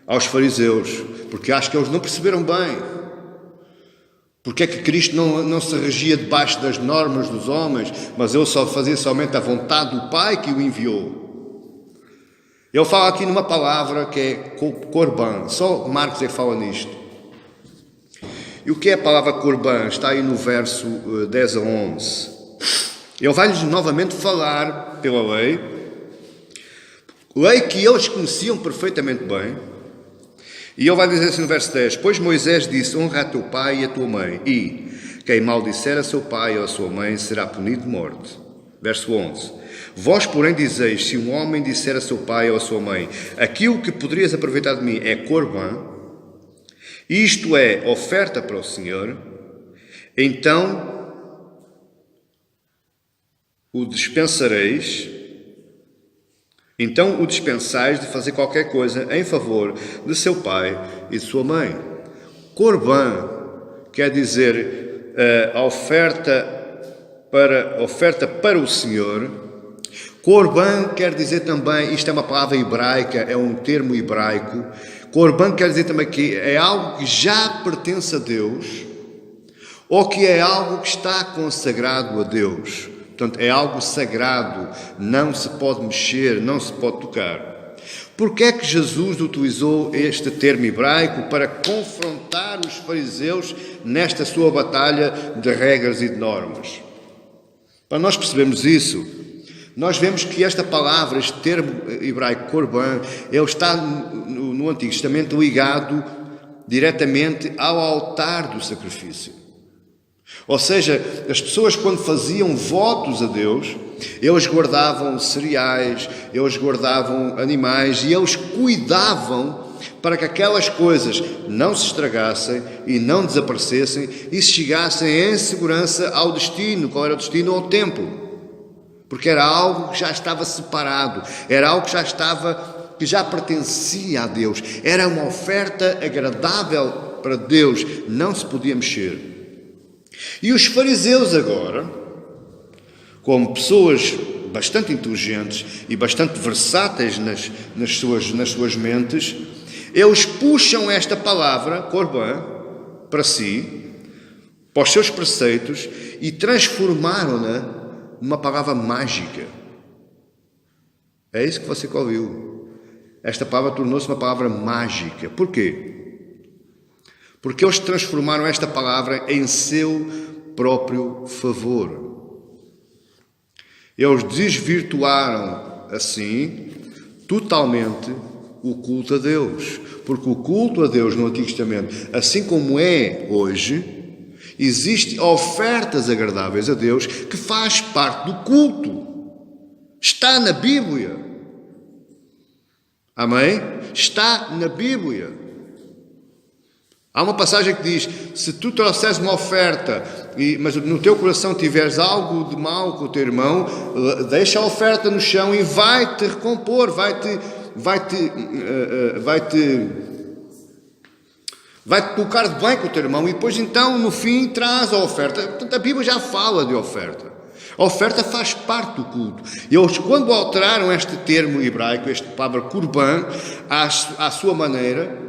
aos fariseus, porque acho que eles não perceberam bem. Porque é que Cristo não se regia debaixo das normas dos homens, mas Ele só fazia somente a vontade do Pai que o enviou. Ele fala aqui numa palavra que é corban, só Marcos é que fala nisto. E o que é a palavra corban? Está aí no verso 10 a 11. Ele vai-lhes novamente falar pela lei que eles conheciam perfeitamente bem, e ele vai dizer assim no verso 10, pois Moisés disse, honra a teu pai e a tua mãe, e quem maldisser a seu pai ou a sua mãe será punido de morte. Verso 11, vós porém dizeis, se um homem disser a seu pai ou a sua mãe, aquilo que poderias aproveitar de mim é corban, isto é, oferta para o Senhor, então o dispensais de fazer qualquer coisa em favor de seu pai e de sua mãe. Corban quer dizer oferta para o Senhor. Corban quer dizer também, isto é uma palavra hebraica, é um termo hebraico. Corban quer dizer também que é algo que já pertence a Deus ou que é algo que está consagrado a Deus. Portanto, é algo sagrado, não se pode mexer, não se pode tocar. Porquê é que Jesus utilizou este termo hebraico para confrontar os fariseus nesta sua batalha de regras e de normas? Para nós percebermos isso, nós vemos que esta palavra, este termo hebraico, corban, ele está no Antigo Testamento ligado diretamente ao altar do sacrifício. Ou seja, as pessoas quando faziam votos a Deus, eles guardavam cereais, eles guardavam animais e eles cuidavam para que aquelas coisas não se estragassem e não desaparecessem e chegassem em segurança ao destino. Qual era o destino? Ao templo. Porque era algo que já estava separado, era algo que já pertencia a Deus, era uma oferta agradável para Deus, não se podia mexer. E os fariseus agora, como pessoas bastante inteligentes e bastante versáteis nas suas mentes, eles puxam esta palavra, corban, para si, para os seus preceitos e transformaram-na numa palavra mágica. É isso que você ouviu. Esta palavra tornou-se uma palavra mágica. Porquê? Porque eles transformaram esta palavra em seu próprio favor. Eles desvirtuaram, assim, totalmente o culto a Deus. Porque o culto a Deus no Antigo Testamento, assim como é hoje, existem ofertas agradáveis a Deus que faz parte do culto. Está na Bíblia. Amém? Está na Bíblia. Há uma passagem que diz, se tu trouxeres uma oferta, mas no teu coração tiveres algo de mal com o teu irmão, deixa a oferta no chão e vai-te recompor, vai-te colocar de bem com o teu irmão e depois então no fim traz a oferta. Portanto, a Bíblia já fala de oferta. A oferta faz parte do culto. E eles, quando alteraram este termo hebraico, esta palavra corban, à sua maneira,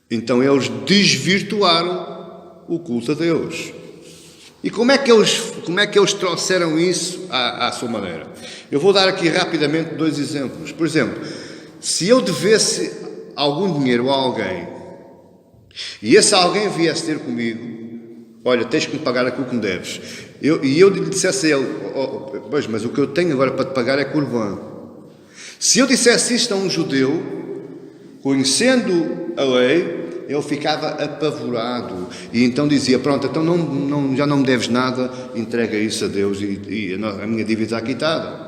então eles desvirtuaram o culto a Deus. E como é que eles trouxeram isso à sua maneira? Eu vou dar aqui rapidamente 2 exemplos. Por exemplo, se eu devesse algum dinheiro a alguém, e esse alguém viesse ter comigo, olha, tens que me pagar aquilo que me deves, e eu lhe dissesse a ele, pois, mas o que eu tenho agora para te pagar é Corban. Se eu dissesse isto a um judeu, conhecendo a lei, ele ficava apavorado e então dizia, pronto, então já não me deves nada, entrega isso a Deus e a minha dívida está quitada.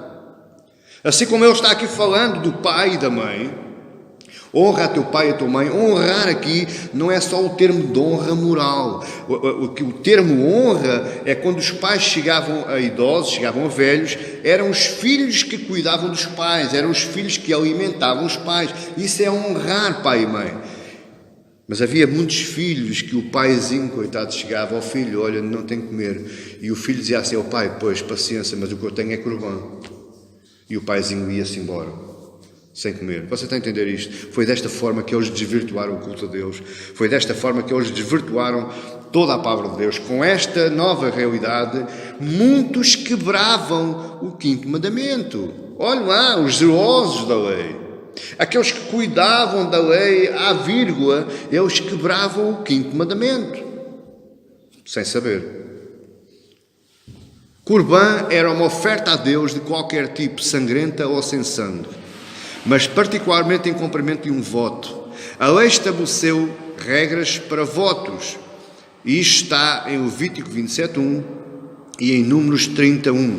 Assim como ele está aqui falando do pai e da mãe, honra a teu pai e a tua mãe. Honrar aqui não é só o termo de honra moral. O termo honra é quando os pais chegavam a idosos, chegavam a velhos, eram os filhos que cuidavam dos pais, eram os filhos que alimentavam os pais. Isso é honrar pai e mãe. Mas havia muitos filhos que o paizinho, coitado, chegava ao filho, olha, não tenho que comer. E o filho dizia assim ao pai, pois, paciência, mas o que eu tenho é Corban. E o paizinho ia-se embora, sem comer. Você está a entender isto? Foi desta forma que eles desvirtuaram o culto a Deus. Foi desta forma que eles desvirtuaram toda a palavra de Deus. Com esta nova realidade, muitos quebravam o 5º mandamento. Olha lá, os zelosos da lei. Aqueles que cuidavam da lei à vírgula, eles quebravam o 5º mandamento, sem saber. Corban era uma oferta a Deus de qualquer tipo, sangrenta ou sem sangue, mas particularmente em cumprimento de um voto. A lei estabeleceu regras para votos, e isto está em Levítico 27:1 e em Números 30:1,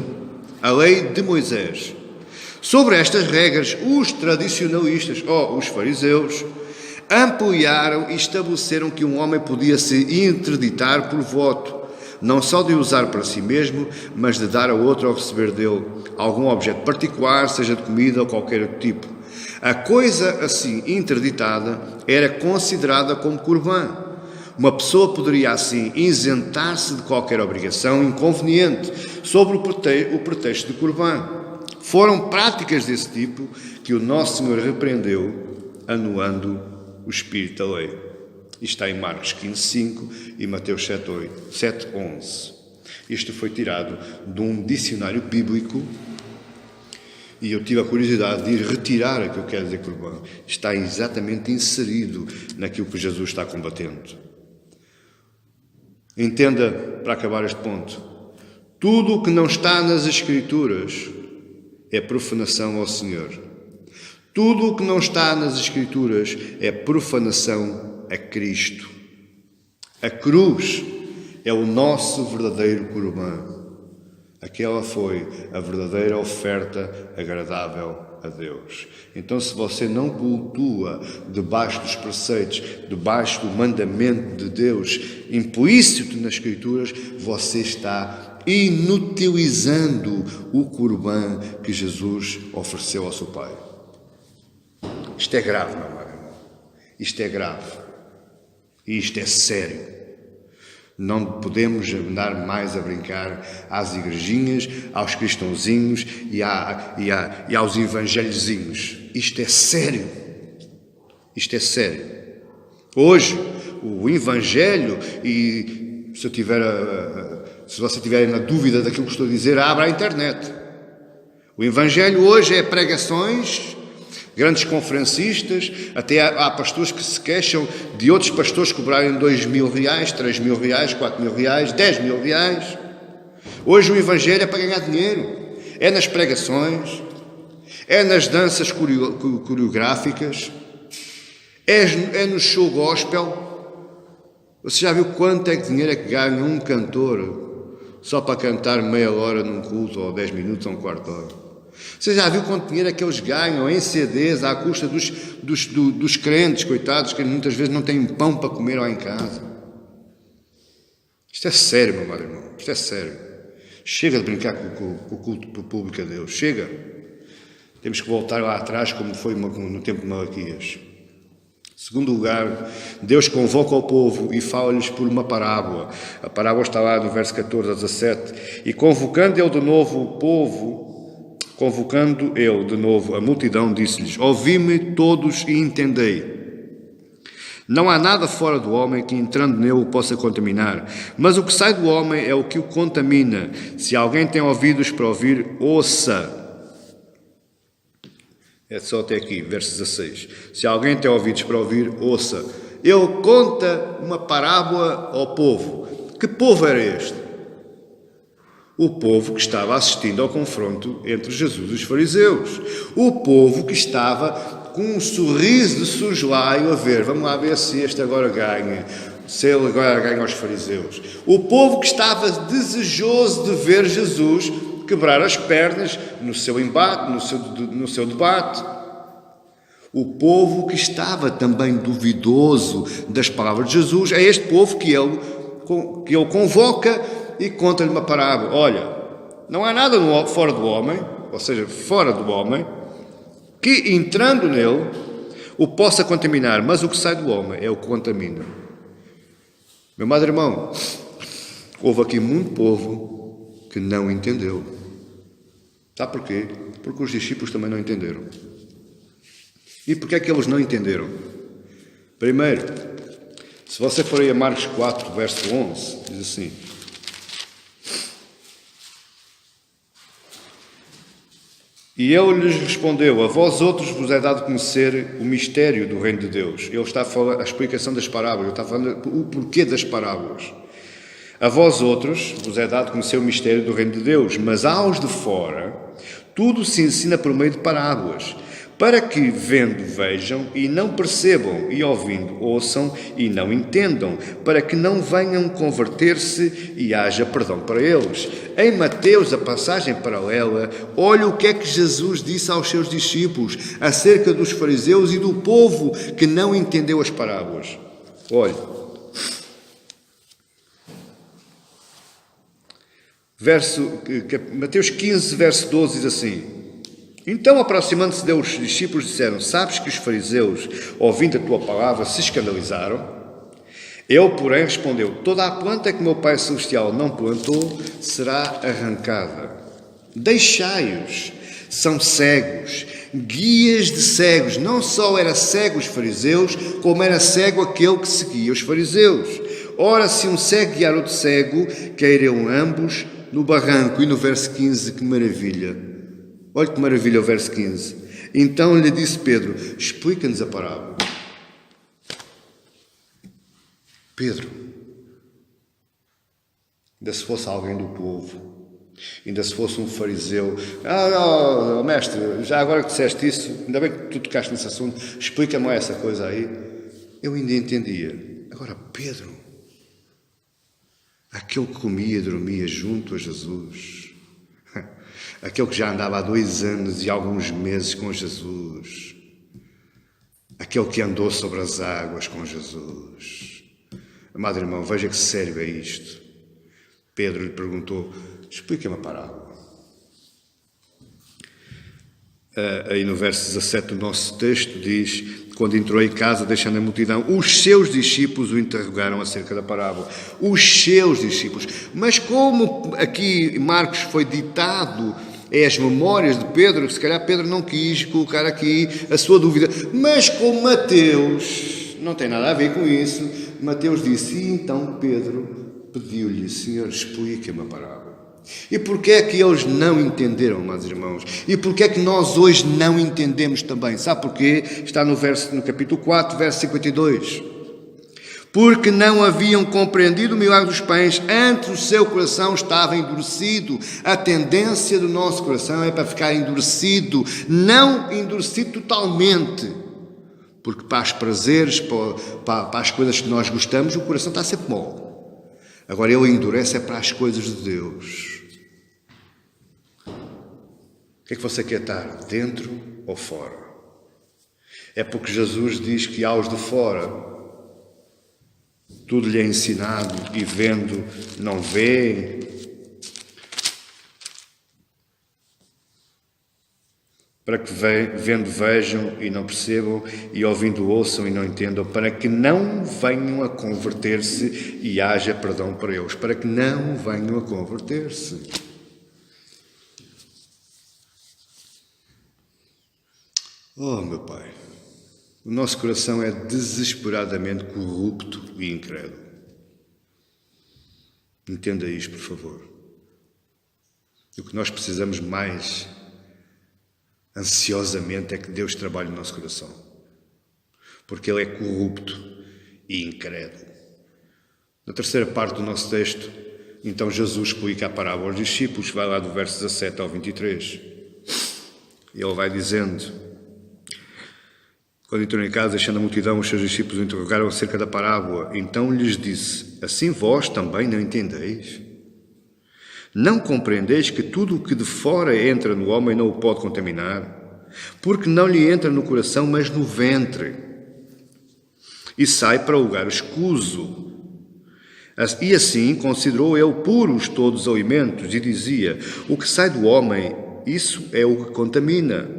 a lei de Moisés. Sobre estas regras, os tradicionalistas, os fariseus, ampliaram e estabeleceram que um homem podia se interditar por voto, não só de usar para si mesmo, mas de dar a outro ou receber dele algum objeto particular, seja de comida ou qualquer outro tipo. A coisa assim interditada era considerada como Corban. Uma pessoa poderia assim isentar-se de qualquer obrigação inconveniente sobre o pretexto de Corban. Foram práticas desse tipo que o nosso Senhor repreendeu, anulando o espírito da lei. Isto está em Marcos 15:5 e Mateus 7:11. Isto foi tirado de um dicionário bíblico e eu tive a curiosidade de ir retirar aquilo que quer dizer Corban. Está exatamente inserido naquilo que Jesus está combatendo. Entenda, para acabar este ponto, tudo o que não está nas Escrituras é profanação ao Senhor. Tudo o que não está nas Escrituras é profanação a Cristo. A cruz é o nosso verdadeiro Corban. Aquela foi a verdadeira oferta agradável a Deus. Então, se você não cultua debaixo dos preceitos, debaixo do mandamento de Deus implícito nas Escrituras, você está inutilizando o Corban que Jesus ofereceu ao seu Pai. Isto é grave, meu irmão. Isto é grave. E isto é sério. Não podemos andar mais a brincar às igrejinhas, aos cristãozinhos e aos evangelhozinhos. Isto é sério. Isto é sério. Hoje, o evangelho, e se você tiver na dúvida daquilo que estou a dizer, abra a internet. O evangelho hoje é pregações, grandes conferencistas, até há pastores que se queixam de outros pastores cobrarem R$2.000, R$3.000, R$4.000, R$10.000. Hoje o evangelho é para ganhar dinheiro. É nas pregações, é nas danças coreográficas, é no show gospel. Você já viu quanto é que dinheiro é que ganha um cantor só para cantar meia hora num culto, ou 10 minutos, ou um quarto de hora? Você já viu quanto dinheiro é que eles ganham em CDs à custa dos crentes, coitados, que muitas vezes não têm pão para comer lá em casa? Isto é sério, meu amado irmão, isto é sério. Chega de brincar com o culto público a Deus, chega. Temos que voltar lá atrás, como foi no tempo de Malaquias. Segundo lugar, Deus convoca o povo e fala-lhes por uma parábola. A parábola está lá no verso 14 a 17. E convocando ele de novo a multidão, disse-lhes: ouvi-me todos e entendei. Não há nada fora do homem que, entrando nele, o possa contaminar. Mas o que sai do homem é o que o contamina. Se alguém tem ouvidos para ouvir, ouça. É só até aqui, verso 16. Se alguém tem ouvidos para ouvir, ouça. Ele conta uma parábola ao povo. Que povo era este? O povo que estava assistindo ao confronto entre Jesus e os fariseus. O povo que estava com um sorriso de soslaio a ver, vamos lá ver se este agora ganha, se ele agora ganha aos fariseus. O povo que estava desejoso de ver Jesus quebrar as pernas no seu embate, no seu debate. O povo que estava também duvidoso das palavras de Jesus, é este povo que ele convoca e conta-lhe uma parábola. Olha, não há nada fora do homem, ou seja, fora do homem, que entrando nele o possa contaminar, mas o que sai do homem é o que contamina. Meu amado irmão, houve aqui muito povo que não entendeu. Sabe porquê? Porque os discípulos também não entenderam. E porquê é que eles não entenderam? Primeiro, se você for aí a Marcos 4, verso 11, diz assim: e ele lhes respondeu: a vós outros vos é dado conhecer o mistério do reino de Deus. Ele está a falar a explicação das parábolas, ele está falando o porquê das parábolas. A vós outros vos é dado conhecer o mistério do reino de Deus, mas aos de fora tudo se ensina por meio de parábolas, para que, vendo, vejam e não percebam, e ouvindo, ouçam e não entendam, para que não venham converter-se e haja perdão para eles. Em Mateus, a passagem paralela, olha o que é que Jesus disse aos seus discípulos acerca dos fariseus e do povo que não entendeu as parábolas. Olha, Mateus 15, verso 12 diz assim: então, aproximando-se dele, os discípulos disseram: sabes que os fariseus, ouvindo a tua palavra, se escandalizaram? Ele, porém, respondeu: toda a planta que meu Pai Celestial não plantou será arrancada. Deixai-os, são cegos, guias de cegos. Não só era cego os fariseus, como era cego aquele que seguia os fariseus. Ora, se um cego guiar outro cego, cairão ambos no barranco. E no verso 15, que maravilha! Olha que maravilha o verso 15. Então lhe disse Pedro: explica-nos a parábola. Pedro, ainda se fosse alguém do povo, ainda se fosse um fariseu: mestre, já agora que disseste isso, ainda bem que tu tocaste nesse assunto, explica-me essa coisa aí. Eu ainda entendia. Agora Pedro, aquele que comia e dormia junto a Jesus, aquele que já andava há 2 anos e alguns meses com Jesus, aquele que andou sobre as águas com Jesus. Amado irmão, veja que sério é isto. Pedro lhe perguntou: explica-me a parábola. Aí no verso 17 do nosso texto diz: quando entrou em casa, deixando a multidão, os seus discípulos o interrogaram acerca da parábola. Os seus discípulos. Mas como aqui Marcos foi ditado as memórias de Pedro, se calhar Pedro não quis colocar aqui a sua dúvida. Mas com Mateus, não tem nada a ver com isso, Mateus disse: e então Pedro pediu-lhe: Senhor, explica-me a parábola. E porquê é que eles não entenderam, meus irmãos? E porquê é que nós hoje não entendemos também? Sabe porquê? Está no capítulo 4, verso 52. Porque não haviam compreendido o milagre dos pães, antes o seu coração estava endurecido. A tendência do nosso coração é para ficar endurecido, não endurecido totalmente. Porque para os prazeres, para as coisas que nós gostamos, o coração está sempre mole. Agora ele endurece é para as coisas de Deus. O que é que você quer estar? Dentro ou fora? É porque Jesus diz que aos de fora tudo lhe é ensinado e vendo não vê. Para que vendo vejam e não percebam, e ouvindo ouçam e não entendam, para que não venham a converter-se e haja perdão para eles. Para que não venham a converter-se. Oh, meu Pai, O nosso coração é desesperadamente corrupto e incrédulo. Entenda isto, por favor. O que nós precisamos mais ansiosamente é que Deus trabalhe no nosso coração. Porque Ele é corrupto e incrédulo. Na terceira parte do nosso texto, então Jesus explica a parábola aos discípulos, vai lá do verso 17 ao 23. Ele vai dizendo: quando entrou em casa, deixando a multidão, os seus discípulos o interrogaram acerca da parábola. Então lhes disse: assim vós também não entendeis? Não compreendeis que tudo o que de fora entra no homem não o pode contaminar? Porque não lhe entra no coração, mas no ventre, e sai para o lugar escuso. E assim considerou ele puros todos os alimentos, e dizia: o que sai do homem, isso é o que contamina.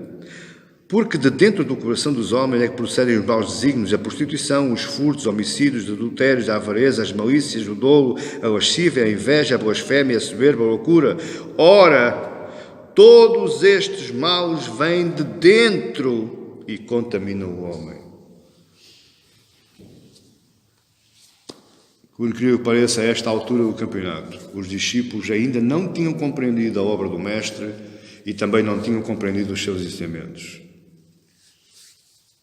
Porque de dentro do coração dos homens é que procedem os maus desígnios, a prostituição, os furtos, homicídios, os adultérios, a avareza, as malícias, o dolo, a lascívia, a inveja, a blasfémia, a soberba, a loucura. Ora, todos estes males vêm de dentro e contaminam o homem. Por incrível que pareça, a esta altura do campeonato, os discípulos ainda não tinham compreendido a obra do Mestre e também não tinham compreendido os seus ensinamentos.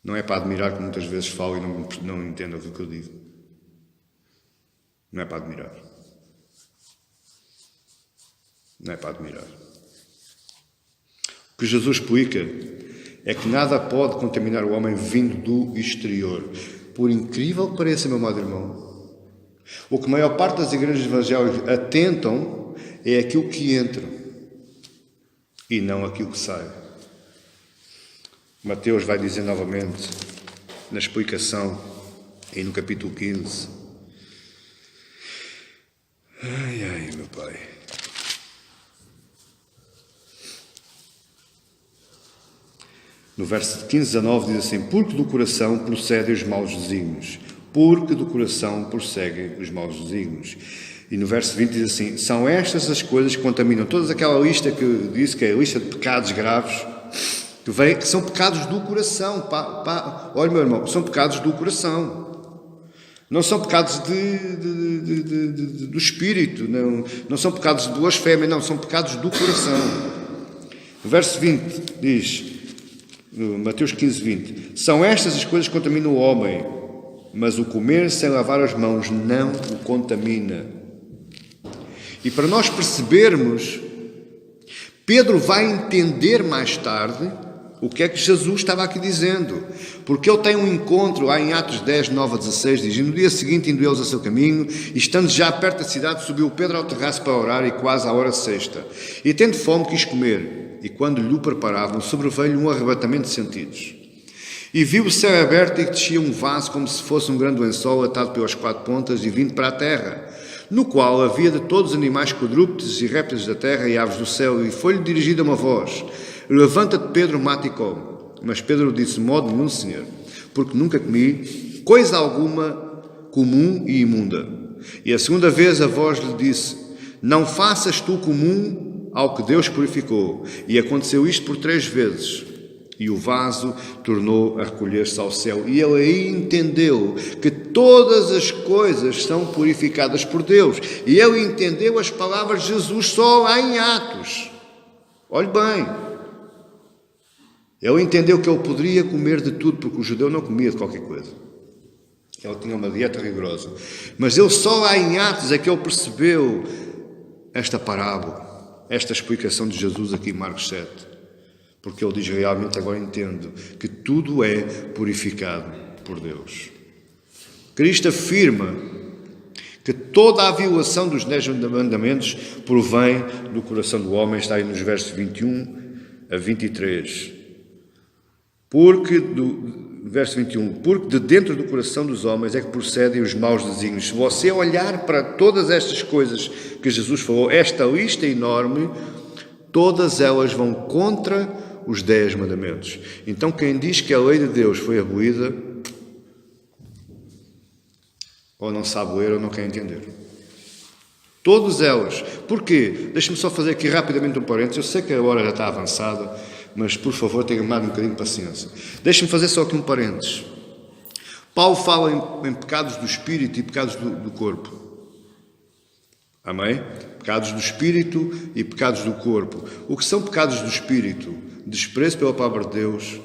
Não é para admirar que muitas vezes falo e não entendo o que eu digo. Não é para admirar. Não é para admirar. O que Jesus explica é que nada pode contaminar o homem vindo do exterior. Por incrível que pareça, meu amado irmão, o que a maior parte das igrejas evangélicas atentam é aquilo que entra e não aquilo que sai. Mateus vai dizer novamente, na explicação, aí no capítulo 15. Ai, meu Pai. No verso 15 a 19 diz assim: porque do coração procedem os maus desígnios. Porque do coração prosseguem os maus desígnios. E no verso 20 diz assim: são estas as coisas que contaminam. Toda aquela lista que eu disse, que é a lista de pecados graves, que são pecados do coração. Olha, meu irmão, são pecados do coração. Não são pecados do espírito, não são pecados de blasfémia, não, são pecados do coração. No verso 20 diz, no Mateus 15, 20: são estas as coisas que contaminam o homem, mas o comer sem lavar as mãos não o contamina. E para nós percebermos, Pedro vai entender mais tarde o que é que Jesus estava aqui dizendo. Porque ele tem um encontro lá em Atos 10, 9 a 16, diz: e no dia seguinte indo eles a seu caminho, e estando já perto da cidade, subiu Pedro ao terraço para orar, e quase à hora sexta. E tendo fome quis comer, e quando lhe o preparavam, sobreveio-lhe um arrebatamento de sentidos. E viu o céu aberto e que descia um vaso como se fosse um grande lençol atado pelas 4 pontas e vindo para a terra, no qual havia de todos os animais quadrúpedes e répteis da terra e aves do céu, e foi-lhe dirigida uma voz: levanta-te, Pedro, mata e come. Mas Pedro disse: modo nenhum, Senhor, porque nunca comi coisa alguma comum e imunda. E a segunda vez a voz lhe disse: não faças tu comum ao que Deus purificou. E aconteceu isto por 3 vezes. E o vaso tornou a recolher-se ao céu. E ele aí entendeu que todas as coisas são purificadas por Deus. E ele entendeu as palavras de Jesus só lá em Atos. Olhe bem. Ele entendeu que ele poderia comer de tudo, porque o judeu não comia de qualquer coisa. Ele tinha uma dieta rigorosa. Mas ele só lá em Atos é que ele percebeu esta parábola, esta explicação de Jesus aqui em Marcos 7. Porque ele diz: realmente agora entendo que tudo é purificado por Deus. Cristo afirma que toda a violação dos 10 mandamentos provém do coração do homem, está aí nos versos 21 a 23. Verso 21, porque de dentro do coração dos homens é que procedem os maus desígnios. Se você olhar para todas estas coisas que Jesus falou, esta lista enorme, todas elas vão contra os 10 mandamentos. Então quem diz que a lei de Deus foi abolida, ou não sabe ler ou não quer entender. Todas elas. Porquê? Deixa-me só fazer aqui rapidamente um parênteses. Eu sei que a hora já está avançada, mas por favor tenha mais um bocadinho de paciência. Deixa-me fazer só aqui um parênteses. Paulo fala em pecados do espírito e pecados do corpo. Amém? Pecados do espírito e pecados do corpo. O que são pecados do espírito? Desprezo pela palavra de Deus,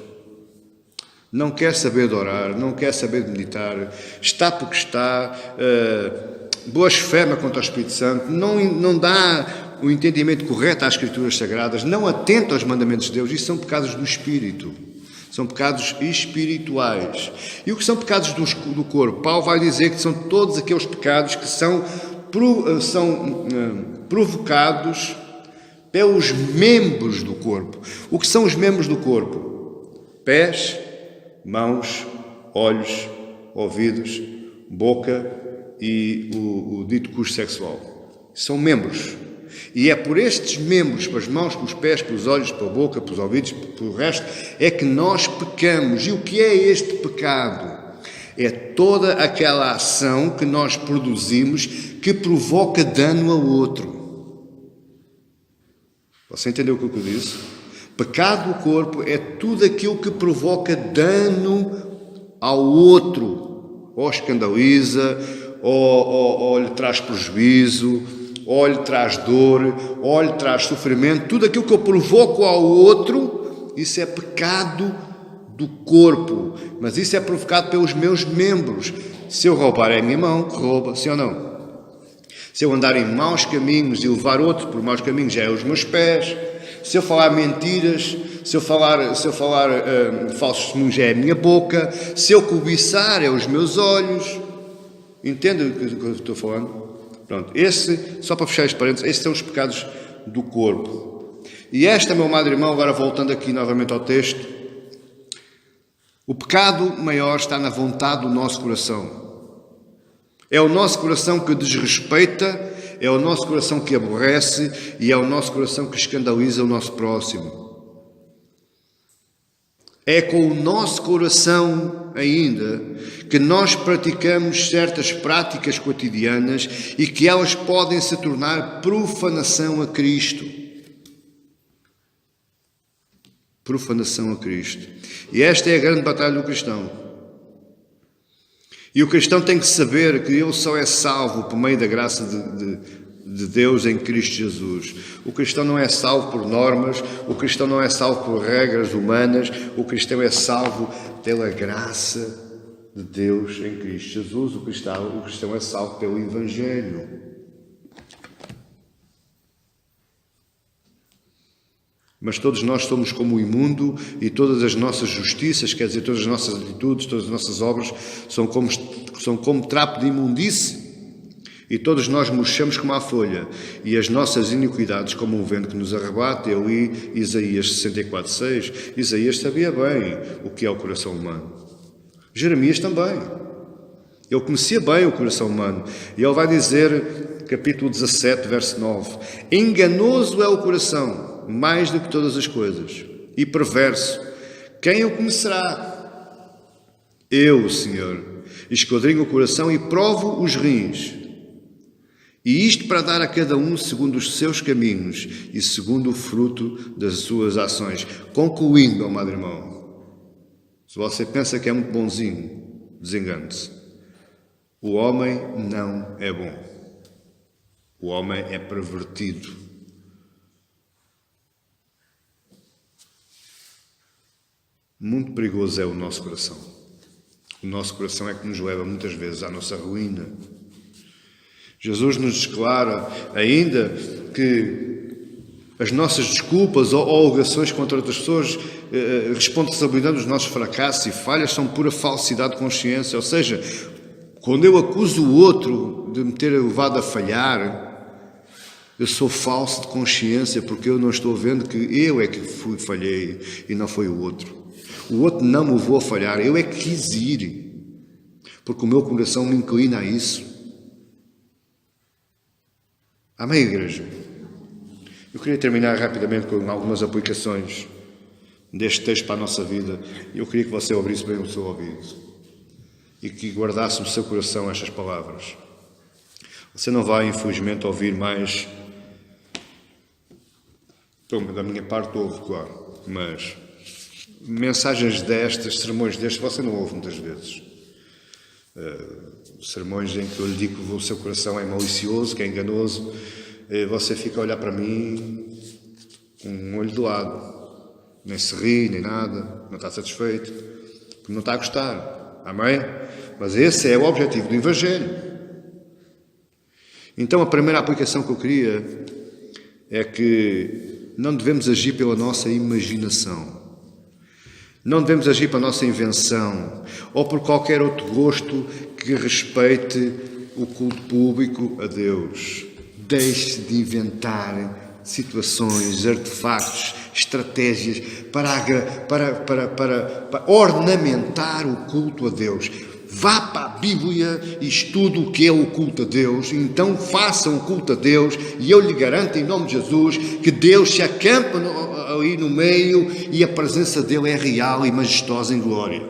não quer saber de orar, não quer saber de meditar, está porque está, blasfema contra o Espírito Santo, não dá o entendimento correto às Escrituras Sagradas, não atenta aos mandamentos de Deus. Isso são pecados do espírito. São pecados espirituais. E o que são pecados do corpo? Paulo vai dizer que são todos aqueles pecados que são provocados pelos membros do corpo. O que são os membros do corpo? Pés, mãos, olhos, ouvidos, boca e o dito curso sexual. São membros. E é por estes membros, pelas mãos, pelos pés, pelos olhos, pela boca, pelos ouvidos, pelo resto, é que nós pecamos. E o que é este pecado? É toda aquela ação que nós produzimos que provoca dano ao outro. Você entendeu o que eu disse? Pecado do corpo é tudo aquilo que provoca dano ao outro. Ou escandaliza, ou lhe traz prejuízo, ou lhe traz dor, ou lhe traz sofrimento. Tudo aquilo que eu provoco ao outro, isso é pecado do corpo. Mas isso é provocado pelos meus membros. Se eu roubar é a minha mão que rouba, sim ou não? Se eu andar em maus caminhos e levar outro por maus caminhos, já é os meus pés. Se eu falar mentiras, se eu falar falsos testemunhos, já é a minha boca. Se eu cobiçar, é os meus olhos. Entende o que eu estou falando? Pronto, só para fechar este parênteses, esses são os pecados do corpo. E esta, meu amado irmão, agora voltando aqui novamente ao texto, o pecado maior está na vontade do nosso coração. É o nosso coração que desrespeita, é o nosso coração que aborrece e é o nosso coração que escandaliza o nosso próximo. É com o nosso coração ainda que nós praticamos certas práticas cotidianas e que elas podem se tornar profanação a Cristo. Profanação a Cristo. E esta é a grande batalha do cristão. E o cristão tem que saber que ele só é salvo por meio da graça de Deus em Cristo Jesus. O cristão não é salvo por normas, o cristão não é salvo por regras humanas, o cristão é salvo pela graça de Deus em Cristo Jesus. O cristão é salvo pelo Evangelho. Mas todos nós somos como o imundo e todas as nossas justiças, quer dizer, todas as nossas atitudes, todas as nossas obras são como trapo de imundície. E todos nós murchamos como a folha, e as nossas iniquidades como um vento que nos arrebata. Eu li Isaías 64:6. Isaías sabia bem o que é o coração humano. Jeremias também. Ele conhecia bem o coração humano. E ele vai dizer, capítulo 17, verso 9: enganoso é o coração, mais do que todas as coisas, e perverso. Quem o conhecerá? Eu, Senhor, esquadrinho o coração e provo os rins. E isto para dar a cada um segundo os seus caminhos e segundo o fruto das suas ações. Concluindo, meu amado irmão, se você pensa que é muito bonzinho, desengane-se. O homem não é bom. O homem é pervertido. Muito perigoso é o nosso coração. O nosso coração é que nos leva muitas vezes à nossa ruína. Jesus nos declara ainda que as nossas desculpas ou alegações contra outras pessoas, responsabilizando os nossos fracassos e falhas, são pura falsidade de consciência. Ou seja, quando eu acuso o outro de me ter levado a falhar, eu sou falso de consciência, porque eu não estou vendo que eu é que falhei e não foi o outro. O outro não me levou a falhar, eu é que quis ir, porque o meu coração me inclina a isso. Amém, igreja? Eu queria terminar rapidamente com algumas aplicações deste texto para a nossa vida. Eu queria que você abrisse bem o seu ouvido e que guardasse no seu coração estas palavras. Você não vai, infelizmente, ouvir mais. Da minha parte, ouve, claro, mas mensagens destas, sermões destes, você não ouve muitas vezes. sermões em que eu lhe digo que o seu coração é malicioso, que é enganoso, você fica a olhar para mim com um olho do lado. Nem se ri, nem nada, não está satisfeito, porque não está a gostar. Amém? Mas esse é o objetivo do Evangelho. Então a primeira aplicação que eu queria é que não devemos agir pela nossa imaginação. Não devemos agir pela nossa invenção ou por qualquer outro gosto que respeite o culto público a Deus. Deixe de inventar situações, artefactos, estratégias para ornamentar o culto a Deus. Vá para a Bíblia e estude o que é o culto a Deus. Então façam o culto a Deus e eu lhe garanto em nome de Jesus que Deus se acampa ali no meio e a presença dele é real e majestosa em glória.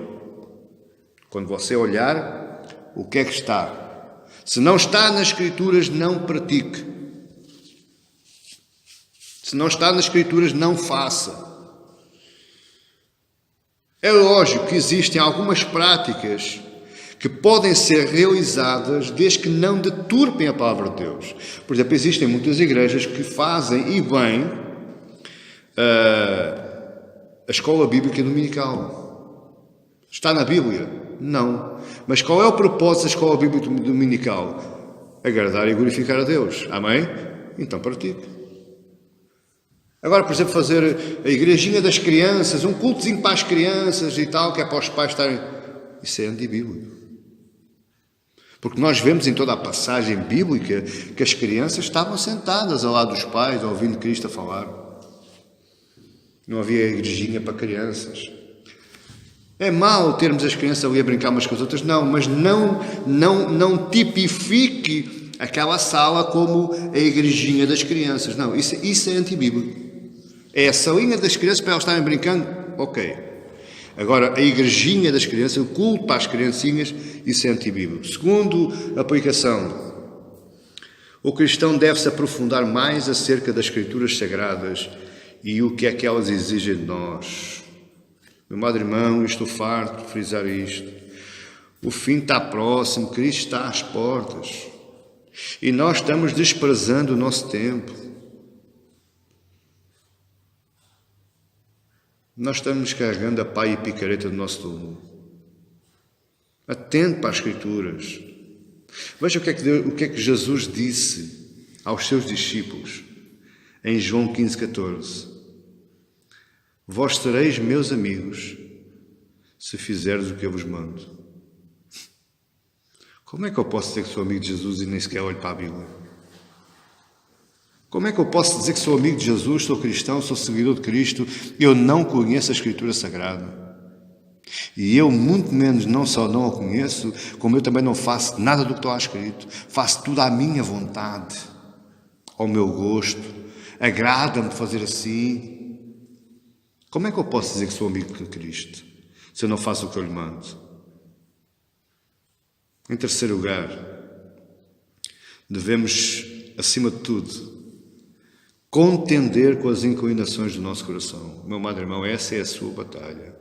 Quando você olhar, o que é que está? Se não está nas Escrituras, não pratique. Se não está nas Escrituras, não faça. É lógico que existem algumas práticas que podem ser realizadas desde que não deturpem a palavra de Deus. Por exemplo, existem muitas igrejas que fazem, e bem, a escola bíblica dominical. Está na Bíblia? Não. Mas qual é o propósito da escola bíblica dominical? Agradar e glorificar a Deus. Amém? Então pratique. Agora, por exemplo, fazer a igrejinha das crianças, um cultozinho para as crianças e tal, que é para os pais estarem... Isso é antibíblico. Porque nós vemos em toda a passagem bíblica que as crianças estavam sentadas ao lado dos pais, ouvindo Cristo a falar. Não havia igrejinha para crianças. É mau termos as crianças ali a brincar umas com as outras? Não, mas não tipifique aquela sala como a igrejinha das crianças. Não, isso é antibíblico. É a salinha das crianças para elas estarem brincando? Ok. Agora, a igrejinha das crianças, o culto para as criancinhas, isso é antibíblico. Segundo aplicação, o cristão deve se aprofundar mais acerca das Escrituras Sagradas e o que é que elas exigem de nós. Meu amado irmão, estou farto de frisar isto. O fim está próximo, Cristo está às portas. E nós estamos desprezando o nosso tempo. Nós estamos carregando a pá e picareta do nosso túmulo. Atente para as Escrituras. Veja o que é que Jesus disse aos seus discípulos em João 15,14. Vós sereis meus amigos se fizerdes o que eu vos mando. Como é que eu posso dizer que sou amigo de Jesus e nem sequer olho para a Bíblia? Como é que eu posso dizer que sou amigo de Jesus, sou cristão, sou seguidor de Cristo, e eu não conheço a Escritura Sagrada? E eu, muito menos, não só não a conheço, como eu também não faço nada do que está lá escrito. Faço tudo à minha vontade, ao meu gosto. Agrada-me fazer assim. Como é que eu posso dizer que sou amigo de Cristo, se eu não faço o que eu lhe mando? Em terceiro lugar, devemos, acima de tudo, contender com as inclinações do nosso coração. Meu amado irmão, essa é a sua batalha.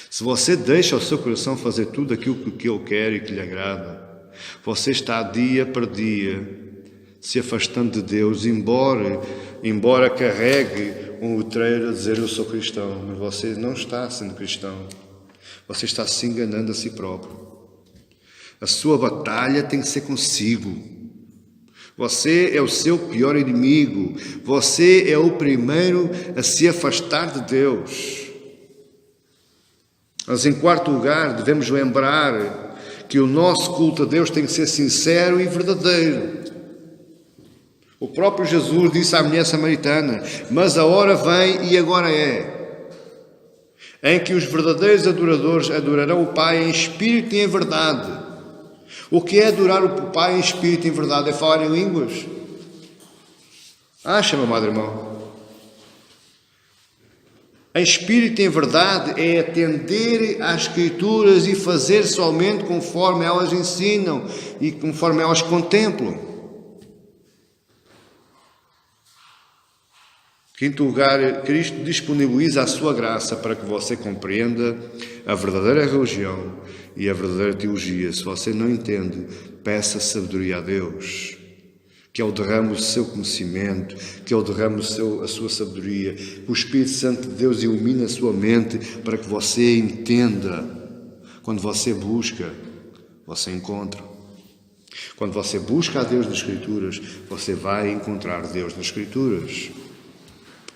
Se você deixa o seu coração fazer tudo aquilo que ele quer e que lhe agrada, você está dia para dia se afastando de Deus, embora carregue um letreiro a dizer eu sou cristão, mas você não está sendo cristão. Você está se enganando a si próprio. A sua batalha tem que ser consigo. Você é o seu pior inimigo. Você é o primeiro a se afastar de Deus. Mas, em quarto lugar, devemos lembrar que o nosso culto a Deus tem que ser sincero e verdadeiro. O próprio Jesus disse à mulher samaritana: mas a hora vem e agora é, em que os verdadeiros adoradores adorarão o Pai em espírito e em verdade. O que é adorar o Pai em espírito e em verdade? É falar em línguas? Acha, meu amado irmão? Em espírito e em verdade é atender às Escrituras e fazer somente conforme elas ensinam e conforme elas contemplam. Quinto lugar, Cristo disponibiliza a sua graça para que você compreenda a verdadeira religião e a verdadeira teologia. Se você não entende, peça sabedoria a Deus, que Ele derrame o seu conhecimento, que Ele derrame a sua sabedoria, que o Espírito Santo de Deus ilumine a sua mente para que você entenda. Quando você busca, você encontra. Quando você busca a Deus nas Escrituras, você vai encontrar Deus nas Escrituras.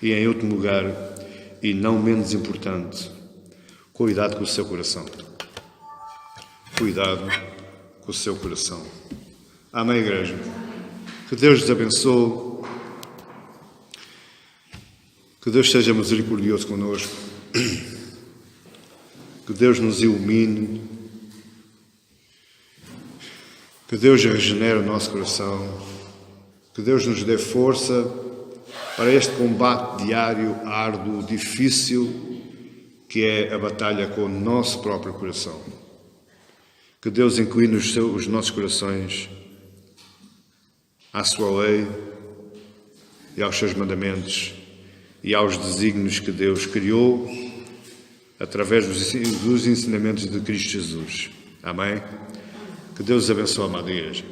E em último lugar, e não menos importante, cuidado com o seu coração. Cuidado com o seu coração. Amém, igreja? Que Deus nos abençoe. Que Deus seja misericordioso conosco. Que Deus nos ilumine. Que Deus regenere o nosso coração. Que Deus nos dê força para este combate diário, árduo, difícil, que é a batalha com o nosso próprio coração. Que Deus incline os nossos corações à sua lei e aos seus mandamentos e aos desígnios que Deus criou através dos ensinamentos de Cristo Jesus. Amém? Que Deus os abençoe, amada igreja.